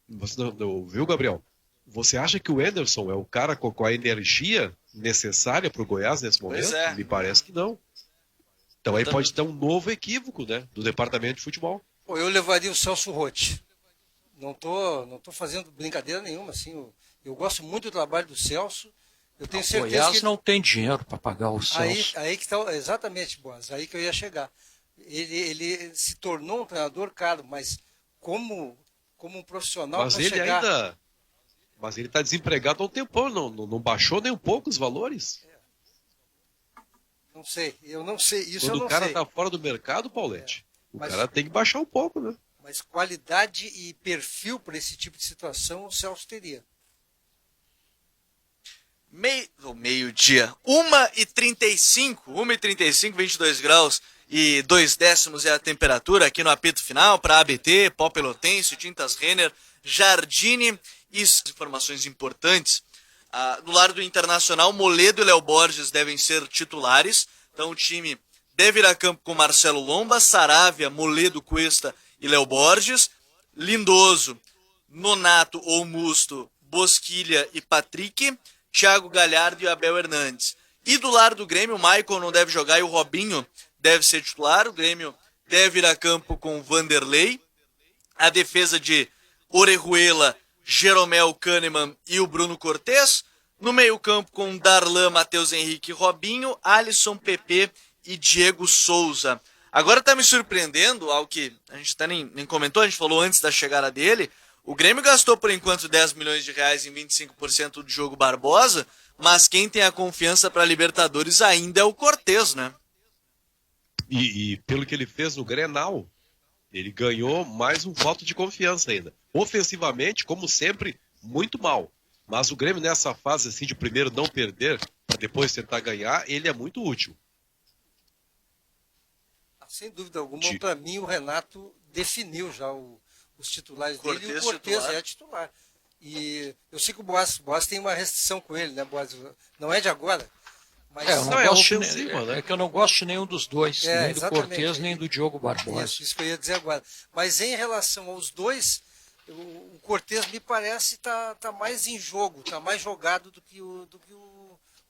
Você não viu, Gabriel? Você acha que o Anderson é o cara com a energia necessária para o Goiás nesse momento? Pois é. Me parece que não. Então aí pode ter um novo equívoco, né, do departamento de futebol. Eu levaria o Celso Rotti. Não tô fazendo brincadeira nenhuma, assim. Eu gosto muito do trabalho do Celso. Eu tenho O certeza Goiás que não tem dinheiro para pagar o Celso. aí que está, exatamente, Boas, aí que eu ia chegar. Ele se tornou um treinador caro, mas como um profissional Mas para ele chegar... ainda. Mas ele está desempregado há um tempão, não baixou nem um pouco os valores. Não sei, eu não sei, isso Quando eu não o cara sei. está fora do mercado, Paulette, o Mas- cara tem que baixar um pouco, né? Mas qualidade e perfil para esse tipo de situação o Celso teria. Meio-dia. 1h35, 22 graus e 2 décimos é a temperatura aqui no apito final para ABT, Pó Pelotense, Tintas Renner, Jardine e informações importantes. No lado do Internacional, Moledo e Léo Borges devem ser titulares. Então o time deve ir a campo com Marcelo Lomba, Saravia, Moledo, Cuesta e Léo Borges. Lindoso, Nonato ou Musto, Bosquilha e Patrick. Thiago Galhardo e Abel Hernandes. E do lado do Grêmio, o Maicon não deve jogar e o Robinho deve ser titular. O Grêmio deve ir a campo com Vanderlei. A defesa de Orejuela, Jeromel, Kahneman e o Bruno Cortez. No meio-campo com Darlan, Matheus Henrique e Robinho, Alisson, Pepe e Diego Souza. Agora tá me surpreendendo, algo que a gente até nem comentou, a gente falou antes da chegada dele. O Grêmio gastou por enquanto 10 milhões de reais em 25% do Diogo Barbosa, mas quem tem a confiança para Libertadores ainda é o Cortez, né? E pelo que ele fez no Grenal, ele ganhou mais um voto de confiança ainda. Ofensivamente, como sempre, muito mal. Mas o Grêmio nessa fase assim de primeiro não perder, para depois tentar ganhar, ele é muito útil. Sem dúvida alguma, para mim o Renato definiu já os titulares dele e o Cortez titular. é titular. E eu sei que o Boas tem uma restrição com ele, né, Boas? Não é de agora. Mas Eu não Não, é gosto ofensiva, né? é que eu não gosto de nenhum dos dois, É, nem do exatamente. Cortez, nem do Diogo Barbosa. isso que eu ia dizer agora. Mas em relação aos dois, o Cortez me parece tá mais em jogo, tá mais jogado do que o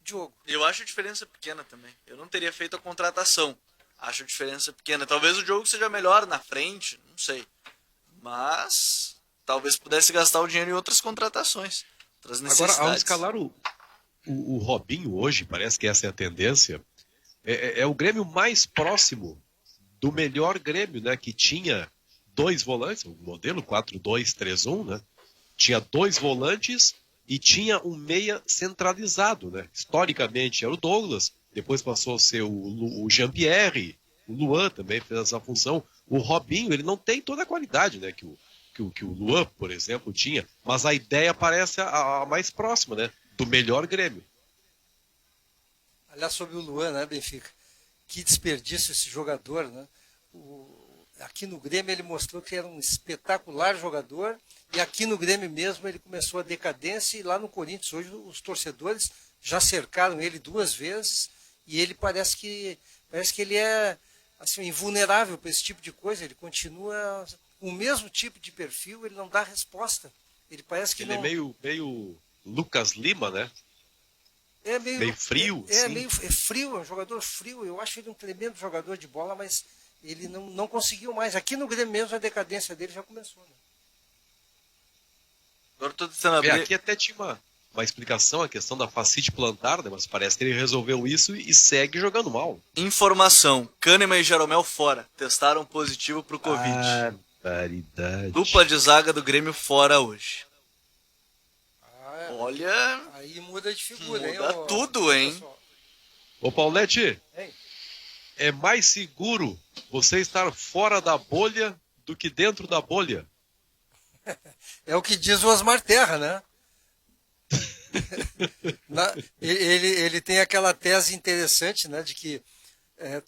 Diogo. Eu acho a diferença pequena também. Eu não teria feito a contratação. Acho a diferença pequena. Talvez o jogo seja melhor na frente, não sei. Mas talvez pudesse gastar o dinheiro em outras contratações, outras necessidades. Agora, ao escalar o Robinho hoje, parece que essa é a tendência, é o Grêmio mais próximo do melhor Grêmio, né? Que tinha dois volantes, o modelo 4-2-3-1, né? Tinha dois volantes e tinha um meia centralizado, né? Historicamente era o Douglas, depois passou a ser o Jean-Pierre, o Luan também fez essa função. O Robinho, ele não tem toda a qualidade, né? Que o Luan, por exemplo, tinha, mas a ideia parece a mais próxima, né? Do melhor Grêmio. Aliás, sobre o Luan, né, Benfica? Que desperdício esse jogador, né? Aqui no Grêmio ele mostrou que era um espetacular jogador e aqui no Grêmio mesmo ele começou a decadência e lá no Corinthians hoje os torcedores já cercaram ele 2 vezes e ele parece que ele é assim, invulnerável para esse tipo de coisa, ele continua com o mesmo tipo de perfil, ele não dá resposta. Ele parece que Ele não... é meio Lucas Lima, né? É meio frio, É, assim. meio frio, é um jogador frio. Eu acho ele um tremendo jogador de bola, mas ele não conseguiu mais. Aqui no Grêmio mesmo a decadência dele já começou. Né? Agora estou tentando abrir. Aqui até tinha uma explicação, a questão da fascite plantar, né? Mas parece que ele resolveu isso e segue jogando mal. Informação: Kahneman e Jeromel fora. Testaram positivo pro Covid. Barbaridade. Dupla de zaga do Grêmio fora hoje. Olha, Aí muda de figura, hein? muda tudo, hein? pessoal? Ô Paulette, Hein? é mais seguro você estar fora da bolha do que dentro da bolha. É o que diz o Osmar Terra, né? Ele tem aquela tese interessante, né, de que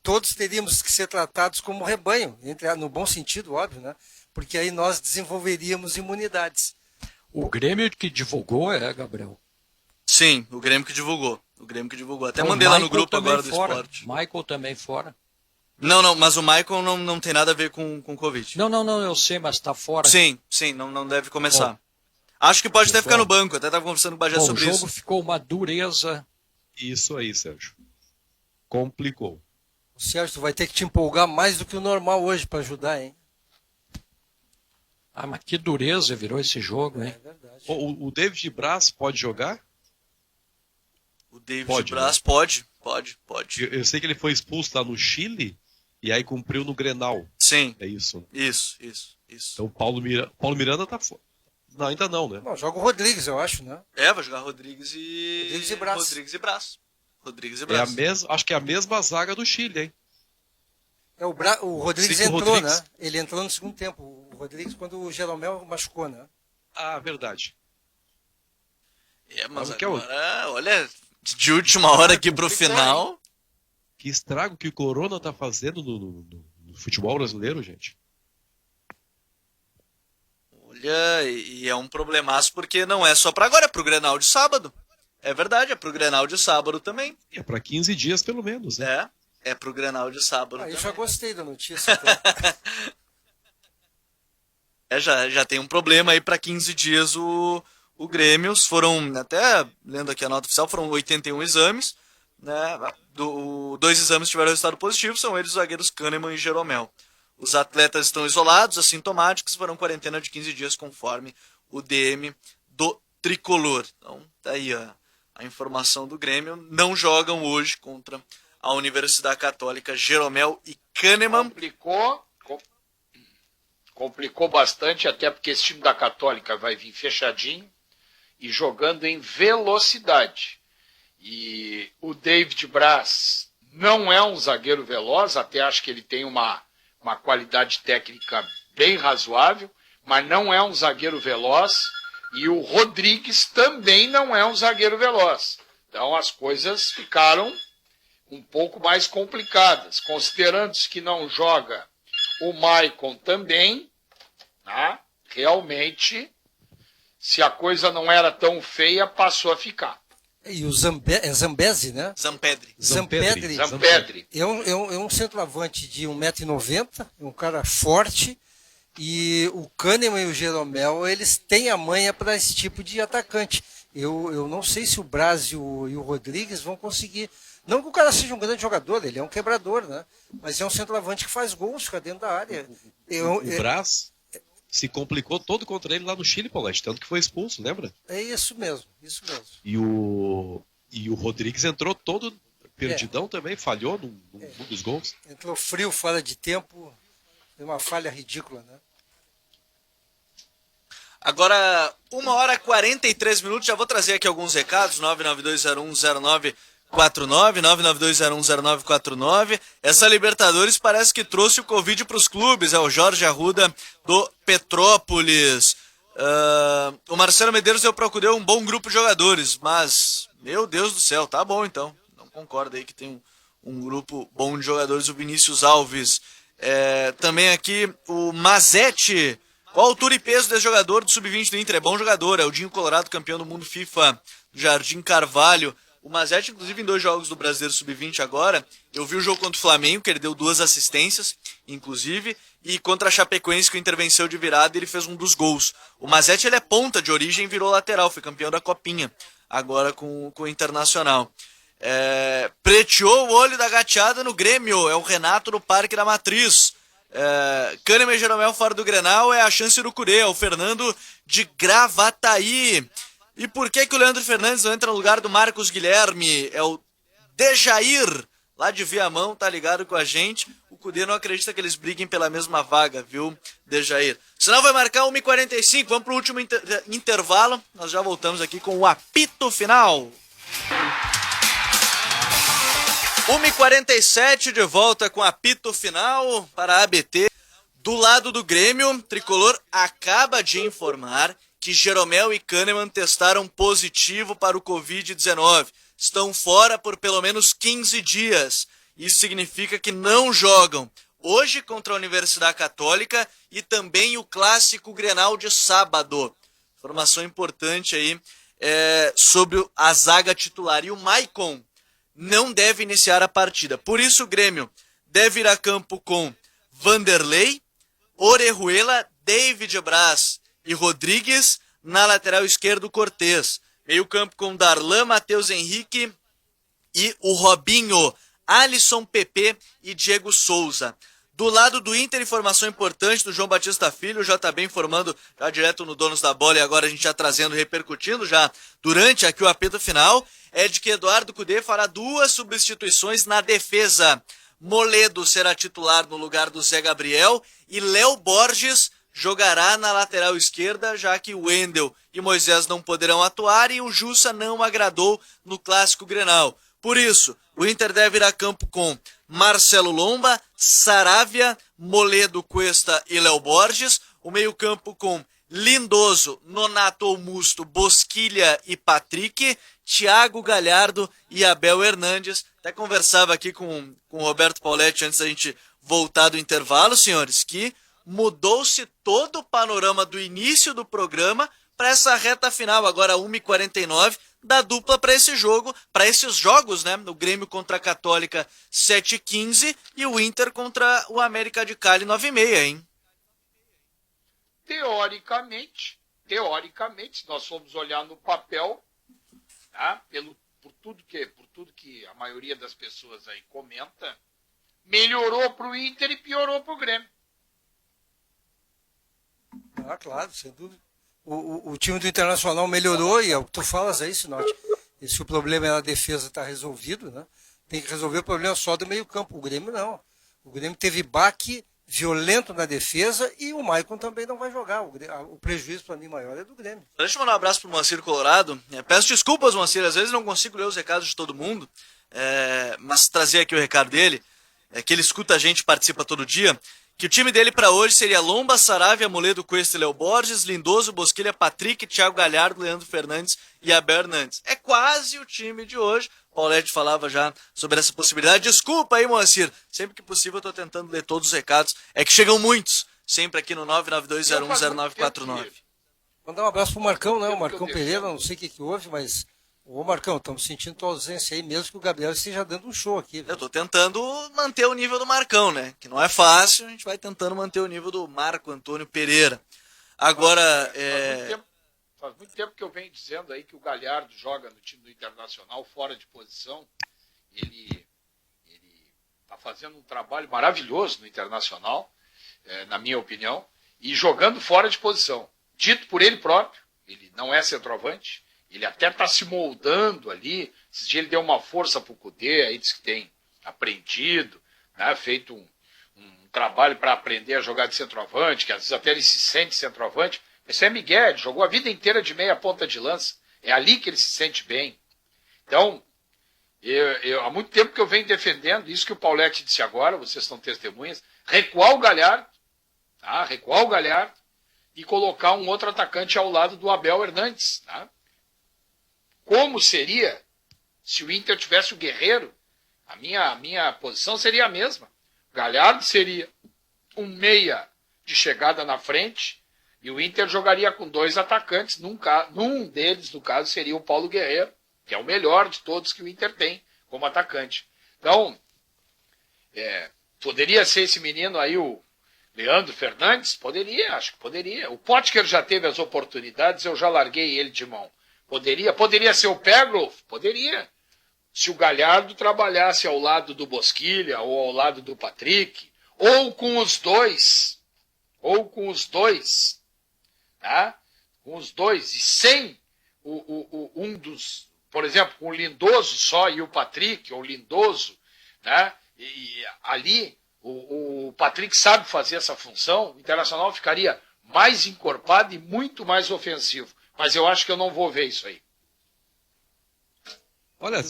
todos teríamos que ser tratados como rebanho, no bom sentido, óbvio, né? Porque aí nós desenvolveríamos imunidades. O Grêmio que divulgou Gabriel. Sim, o Grêmio que divulgou. Até O mandei lá no Michael grupo também agora do fora. esporte. Michael também fora. Não, mas o Michael não tem nada a ver com Covid. Não, eu sei, mas está fora. Sim, não deve começar. Acho que pode até ficar no banco, até estava conversando com o Bagé Bom, o sobre jogo isso. ficou uma dureza. Isso aí, Sérgio. Complicou. O Sérgio, tu vai ter que te empolgar mais do que o normal hoje para ajudar, hein? Ah, mas que dureza virou esse jogo, hein? É verdade. O David Braz pode jogar? O David Pode, Braz né? pode. Eu sei que ele foi expulso lá no Chile e aí cumpriu no Grenal. Sim, É isso. isso. Então Paulo Miranda tá fora. Não, ainda não, né? Não, joga o Rodrigues, eu acho, né? Vai jogar Rodrigues e Braz. Rodrigues e É Braz. acho que é a mesma zaga do Chile, hein? O Rodrigues Sim, o entrou, Rodrigues. né? Ele entrou no segundo tempo. O Rodrigues, quando o Jeromel machucou, né? Ah, verdade. Mas Sabe o que é o- agora, olha, de última hora aqui pro final. Que estrago que o Corona tá fazendo no futebol brasileiro, gente. Olha, e é um problemaço porque não é só pra agora, é pro Grenal de sábado. É verdade, é pro Grenal de sábado também. E é pra 15 dias pelo menos, né? É pro Grenal de sábado Eu também. já gostei da notícia. Então. Já tem um problema aí pra 15 dias o Grêmio. Foram, até lendo aqui a nota oficial, foram 81 exames. Né? Dois exames tiveram resultado positivo, são eles os zagueiros Kahneman e Jeromel. Os atletas estão isolados, assintomáticos, foram quarentena de 15 dias conforme o DM do Tricolor. Então, tá aí a informação do Grêmio. Não jogam hoje contra a Universidade Católica, Jeromel e Kahneman. Complicou bastante, até porque esse time da Católica vai vir fechadinho e jogando em velocidade. E o David Braz não é um zagueiro veloz, até acho que ele tem uma qualidade técnica bem razoável, mas não é um zagueiro veloz. E o Rodrigues também não é um zagueiro veloz. Então as coisas ficaram um pouco mais complicadas. Considerando-se que não joga o Maicon também, tá? Realmente, se a coisa não era tão feia, passou a ficar. E o Zambesi, né? Zampedri. Zampedri. É um centroavante de 1,90 m, um cara forte. E o Kahneman e o Jeromel, eles têm a manha para esse tipo de atacante. Eu não sei se o Braz e o Rodrigues vão conseguir. Não que o cara seja um grande jogador, ele é um quebrador, né? Mas é um centroavante que faz gols, fica dentro da área. O Braz se complicou todo contra ele lá no Chile, Paulete, tanto que foi expulso, lembra? É isso mesmo. E o Rodrigues entrou todo perdidão também, falhou num dos gols. Entrou frio, fora de tempo, foi uma falha ridícula, né? Agora, 1h43, já vou trazer aqui alguns recados, 992010949, 992010949. Essa Libertadores parece que trouxe o Covid para os clubes, é o Jorge Arruda do Petrópolis. O Marcelo Medeiros eu procurei um bom grupo de jogadores, mas, meu Deus do céu, tá bom então. Não concordo aí que tem um grupo bom de jogadores, o Vinícius Alves. Também aqui o Mazetti. Qual a altura e peso desse jogador do Sub-20 do Inter? É bom jogador, é o Dinho Colorado, campeão do mundo FIFA, do Jardim Carvalho. O Mazetti, inclusive, em 2 jogos do Brasileiro Sub-20 agora, eu vi o jogo contra o Flamengo, que ele deu 2 assistências, inclusive, e contra a Chapecoense, que o Inter venceu de virada, ele fez um dos gols. O Mazetti, ele é ponta de origem, virou lateral, foi campeão da Copinha, agora com o Internacional. Preteou o olho da gateada no Grêmio, é o Renato do Parque da Matriz. Kahneman e Jeromel fora do Grenal, é a chance do Cudê, é o Fernando de Gravataí. E por que o Leandro Fernandes não entra no lugar do Marcos Guilherme? É o Dejair, lá de Viamão, tá ligado com a gente. O Cudê não acredita que eles briguem pela mesma vaga, viu, Dejair? Senão vai marcar 1h45, vamos pro último intervalo. Nós já voltamos aqui com o apito final. 1h47 de volta com apito final para a ABT. Do lado do Grêmio, Tricolor acaba de informar que Jeromel e Kahneman testaram positivo para o Covid-19. Estão fora por pelo menos 15 dias. Isso significa que não jogam hoje contra a Universidade Católica e também o clássico Grenal de sábado. Informação importante aí sobre a zaga titular. E o Maicon não deve iniciar a partida. Por isso o Grêmio deve ir a campo com Vanderlei, Orejuela, David Braz e Rodrigues, na lateral esquerdo Cortez. Meio campo com Darlan, Matheus Henrique e o Robinho, Alisson, Pepe e Diego Souza. Do lado do Inter, informação importante do João Batista Filho, já está bem informando, já direto no Donos da Bola, e agora a gente já trazendo, repercutindo já durante aqui o apito final, é de que Eduardo Cudê fará 2 substituições na defesa. Moledo será titular no lugar do Zé Gabriel e Léo Borges jogará na lateral esquerda, já que o Wendel e Moisés não poderão atuar e o Jussa não agradou no Clássico Grenal. Por isso, o Inter deve ir a campo com Marcelo Lomba, Saravia, Moledo, Cuesta e Léo Borges. O meio-campo com Lindoso, Nonato Augusto, Bosquilha e Patrick, Thiago Galhardo e Abel Hernandes. Até conversava aqui com o Roberto Pauletti antes da gente voltar do intervalo, senhores, que mudou-se todo o panorama do início do programa para essa reta final, agora 1h49, da dupla para esse jogo, para esses jogos, né? O Grêmio contra a Católica 7h15 e o Inter contra o América de Cali 9h30, hein? Teoricamente, se nós formos olhar no papel, tá? Por tudo que a maioria das pessoas aí comenta, melhorou para o Inter e piorou para o Grêmio. Ah, claro, sem dúvida. O time do Internacional melhorou, e é o que tu falas aí, Sinote. E se o problema é a defesa, está resolvido, né? Tem que resolver o problema só do meio-campo. O Grêmio não. O Grêmio teve baque violento na defesa e o Maicon também não vai jogar. O prejuízo, para mim, maior é do Grêmio. Deixa eu mandar um abraço pro Moacir Colorado. Peço desculpas, Moacir, às vezes não consigo ler os recados de todo mundo, mas trazer aqui o recado dele, que ele escuta a gente, participa todo dia. Que o time dele para hoje seria Lomba, Saravia, Moledo, Cuesta e Léo Borges, Lindoso, Bosquilha, Patrick, Thiago Galhardo, Leandro Fernandes e Abel Hernandes. É quase o time de hoje. Paulete falava já sobre essa possibilidade. Desculpa aí, Moacir. Sempre que possível eu tô tentando ler todos os recados. É que chegam muitos. Sempre aqui no 992010949. Mandar um abraço pro Marcão, né? O Marcão Pereira, não sei o que houve, mas... Ô Marcão, estamos sentindo tua ausência aí, mesmo que o Gabriel esteja dando um show aqui. Viu? Eu tô tentando manter o nível do Marcão, né? Que não é fácil, a gente vai tentando manter o nível do Marco Antônio Pereira. Agora, Faz muito tempo que eu venho dizendo aí que o Galhardo joga no time do Internacional fora de posição. Ele tá fazendo um trabalho maravilhoso no Internacional, na minha opinião, e jogando fora de posição. Dito por ele próprio, ele não é centroavante. Ele até está se moldando ali. Esse dia ele deu uma força para o Cudê, aí diz que tem aprendido, né, feito um trabalho para aprender a jogar de centroavante, que às vezes até ele se sente centroavante. Esse é Miguel, ele jogou a vida inteira de meia ponta de lança. É ali que ele se sente bem. Então, há muito tempo que eu venho defendendo isso que o Pauletti disse agora, vocês são testemunhas, recuar o Galhardo, tá? Recuar o Galhardo e colocar um outro atacante ao lado do Abel Hernandes, tá? Como seria se o Inter tivesse o Guerreiro? A minha posição seria a mesma. O Galhardo seria um meia de chegada na frente e o Inter jogaria com 2 atacantes. Num deles, no caso, seria o Paulo Guerreiro, que é o melhor de todos que o Inter tem como atacante. Então, poderia ser esse menino aí, o Leandro Fernandes? Poderia, acho que poderia. O Potker já teve as oportunidades, eu já larguei ele de mão. Poderia ser o Pegloff? Poderia. Se o Galhardo trabalhasse ao lado do Bosquilha ou ao lado do Patrick, ou com os dois, tá? Com os dois, e sem um dos, por exemplo, com o Lindoso só e o Patrick, ou Lindoso, né? E ali o Patrick sabe fazer essa função, o Internacional ficaria mais encorpado e muito mais ofensivo. Mas eu acho que eu não vou ver isso aí. Olha,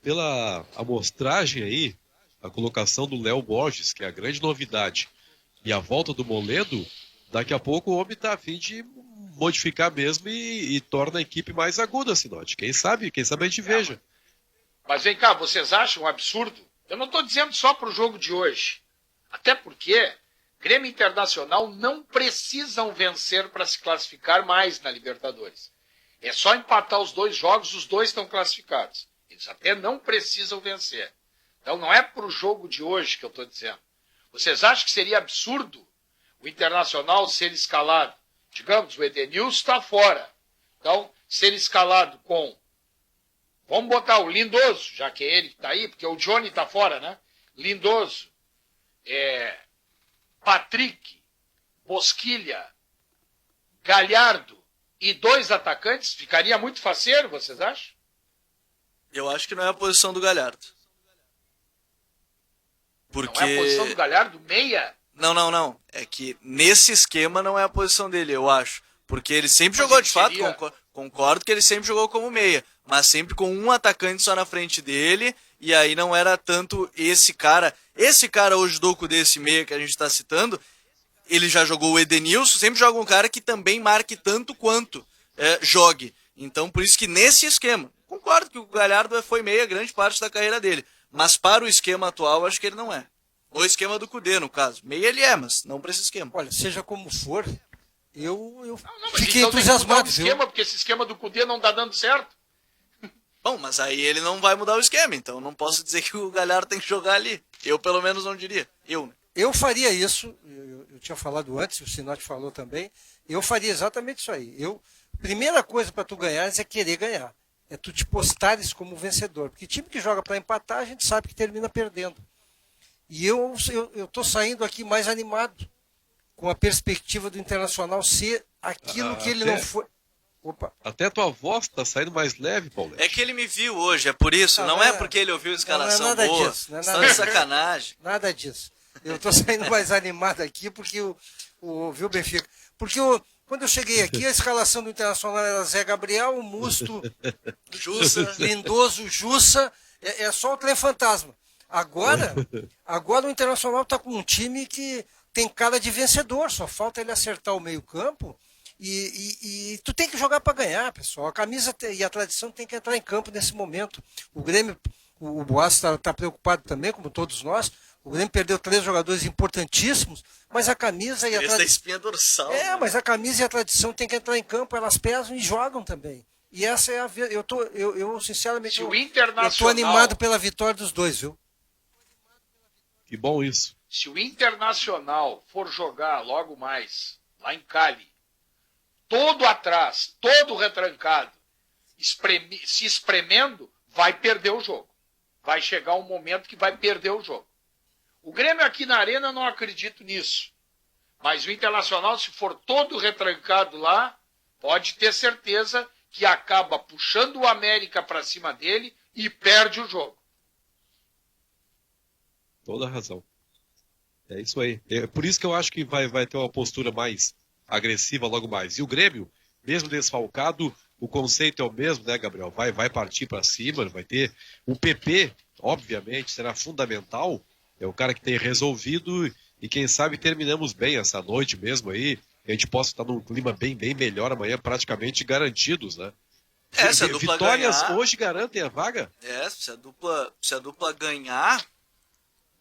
pela amostragem aí, a colocação do Léo Borges, que é a grande novidade, e a volta do Moledo, daqui a pouco o homem está a fim de modificar mesmo e torna a equipe mais aguda, Sinote. Quem sabe a gente veja. Mas vem cá, vocês acham um absurdo? Eu não estou dizendo só para o jogo de hoje. Até porque Grêmio Internacional não precisam vencer para se classificar mais na Libertadores. É só empatar os 2 jogos, os 2 estão classificados. Eles até não precisam vencer. Então não é para o jogo de hoje que eu estou dizendo. Vocês acham que seria absurdo o Internacional ser escalado? Digamos, o Edenilson está fora. Então, ser escalado com... Vamos botar o Lindoso, já que é ele que está aí, porque o Johnny está fora, né? Lindoso, Patrick, Bosquilha, Galhardo e 2 atacantes, ficaria muito faceiro, vocês acham? Eu acho que não é a posição do Galhardo. Porque... Não é a posição do Galhardo, meia? Não. É que nesse esquema não é a posição dele, eu acho. Porque ele sempre Mas jogou, ele de fato, seria- concordo que ele sempre jogou como meia. Mas sempre com um atacante só na frente dele. E aí não era tanto esse cara. Esse cara hoje, Doco, desse meia que a gente está citando, ele já jogou o Edenilson, sempre joga um cara que também marque tanto quanto jogue. Então, por isso que nesse esquema, concordo que o Galhardo foi meia grande parte da carreira dele. Mas para o esquema atual, acho que ele não é. O esquema do Cudê, no caso. Meia ele é, mas não para esse esquema. Olha, seja como for, eu Não, mas fiquei então tem que mudar entusiasmado, o viu? esquema, porque esse esquema do Cudê não tá dando certo. Bom, mas aí ele não vai mudar o esquema, então não posso dizer que o Galhardo tem que jogar ali. Eu, pelo menos, não diria. Né? Eu faria isso, eu tinha falado antes, o Sinote falou também, eu faria exatamente isso aí. Primeira coisa para tu ganhares é querer ganhar. É tu te postares como vencedor. Porque time que joga para empatar, a gente sabe que termina perdendo. E eu tô saindo aqui mais animado, com a perspectiva do Internacional ser aquilo que ele não foi. Opa. Até tua voz tá saindo mais leve, Paulete. É que ele me viu hoje, é por isso. Não é porque ele ouviu a escalação não é nada boa. disso, não é Estão nada de disso. sacanagem. Nada disso. Eu estou saindo mais animado aqui porque viu, Benfica? Porque quando eu cheguei aqui, a escalação do Internacional era Zé Gabriel, Musto, Jussa. Lindoso, Jussa, é só o trem fantasma. Agora o Internacional está com um time que tem cara de vencedor, só falta ele acertar o meio-campo. E tu tem que jogar para ganhar, pessoal. A camisa e a tradição tem que entrar em campo nesse momento. O Grêmio, o Boas está preocupado também, como todos nós. O Grêmio perdeu 3 jogadores importantíssimos, mas a camisa e a Esse da tradição. espinha dorsal. né? Mas a camisa e a tradição tem que entrar em campo, elas pesam e jogam também. E essa é a eu sinceramente Se o eu tô Internacional, animado pela vitória dos dois, viu? Que bom isso. se o Internacional for jogar logo mais lá em Cali, todo atrás, todo retrancado, se espremendo, vai perder o jogo. Vai chegar um momento que vai perder o jogo. O Grêmio aqui na Arena, eu não acredito nisso. Mas o Internacional, se for todo retrancado lá, pode ter certeza que acaba puxando o América para cima dele e perde o jogo. Toda a razão. É isso aí. É por isso que eu acho que vai ter uma postura mais agressiva logo mais. E o Grêmio, mesmo desfalcado, o conceito é o mesmo, né, Gabriel? Vai partir para cima, vai ter... O PP, obviamente, será fundamental. É o cara que tem resolvido e quem sabe terminamos bem essa noite mesmo aí. A gente possa estar num clima bem melhor amanhã, praticamente garantidos, né? Se a dupla Vitórias ganhar, hoje garantem a vaga? se a dupla ganhar,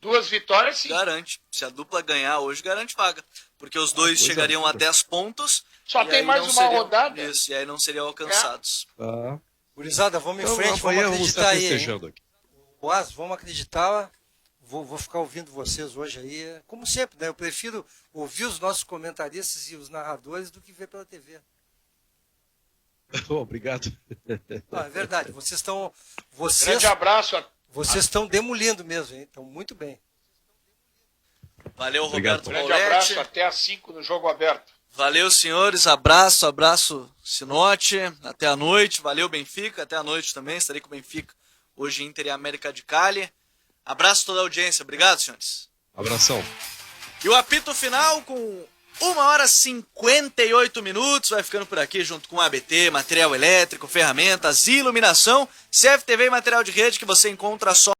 2 vitórias, sim. garante. Se a dupla ganhar hoje, garante vaga. Porque os dois coisa chegariam boa. a 10 pontos. Só e tem aí mais não uma seriam- rodada. Isso, e aí não seriam alcançados. Ah. Gurizada, vamos em Então, frente, vamos amanhã vamos estar acreditar aí, hein? festejando aqui. Boas, vamos acreditar. Vou ficar ouvindo vocês hoje aí. Como sempre, né? Eu prefiro ouvir os nossos comentaristas e os narradores do que ver pela TV. Obrigado. É verdade, vocês Grande abraço. estão demolindo mesmo, hein? Estão muito bem. Valeu, Obrigado, Roberto Grande Pauletti. abraço. Até às 5 no Jogo Aberto. Valeu, senhores. Abraço, Sinote. Até a noite. Valeu, Benfica. Até a noite também. Estarei com o Benfica hoje, Inter e América de Cali. Abraço a toda a audiência. Obrigado, senhores. Abração. E o apito final com 1h58 vai ficando por aqui junto com ABT, material elétrico, ferramentas, iluminação, CFTV e material de rede que você encontra só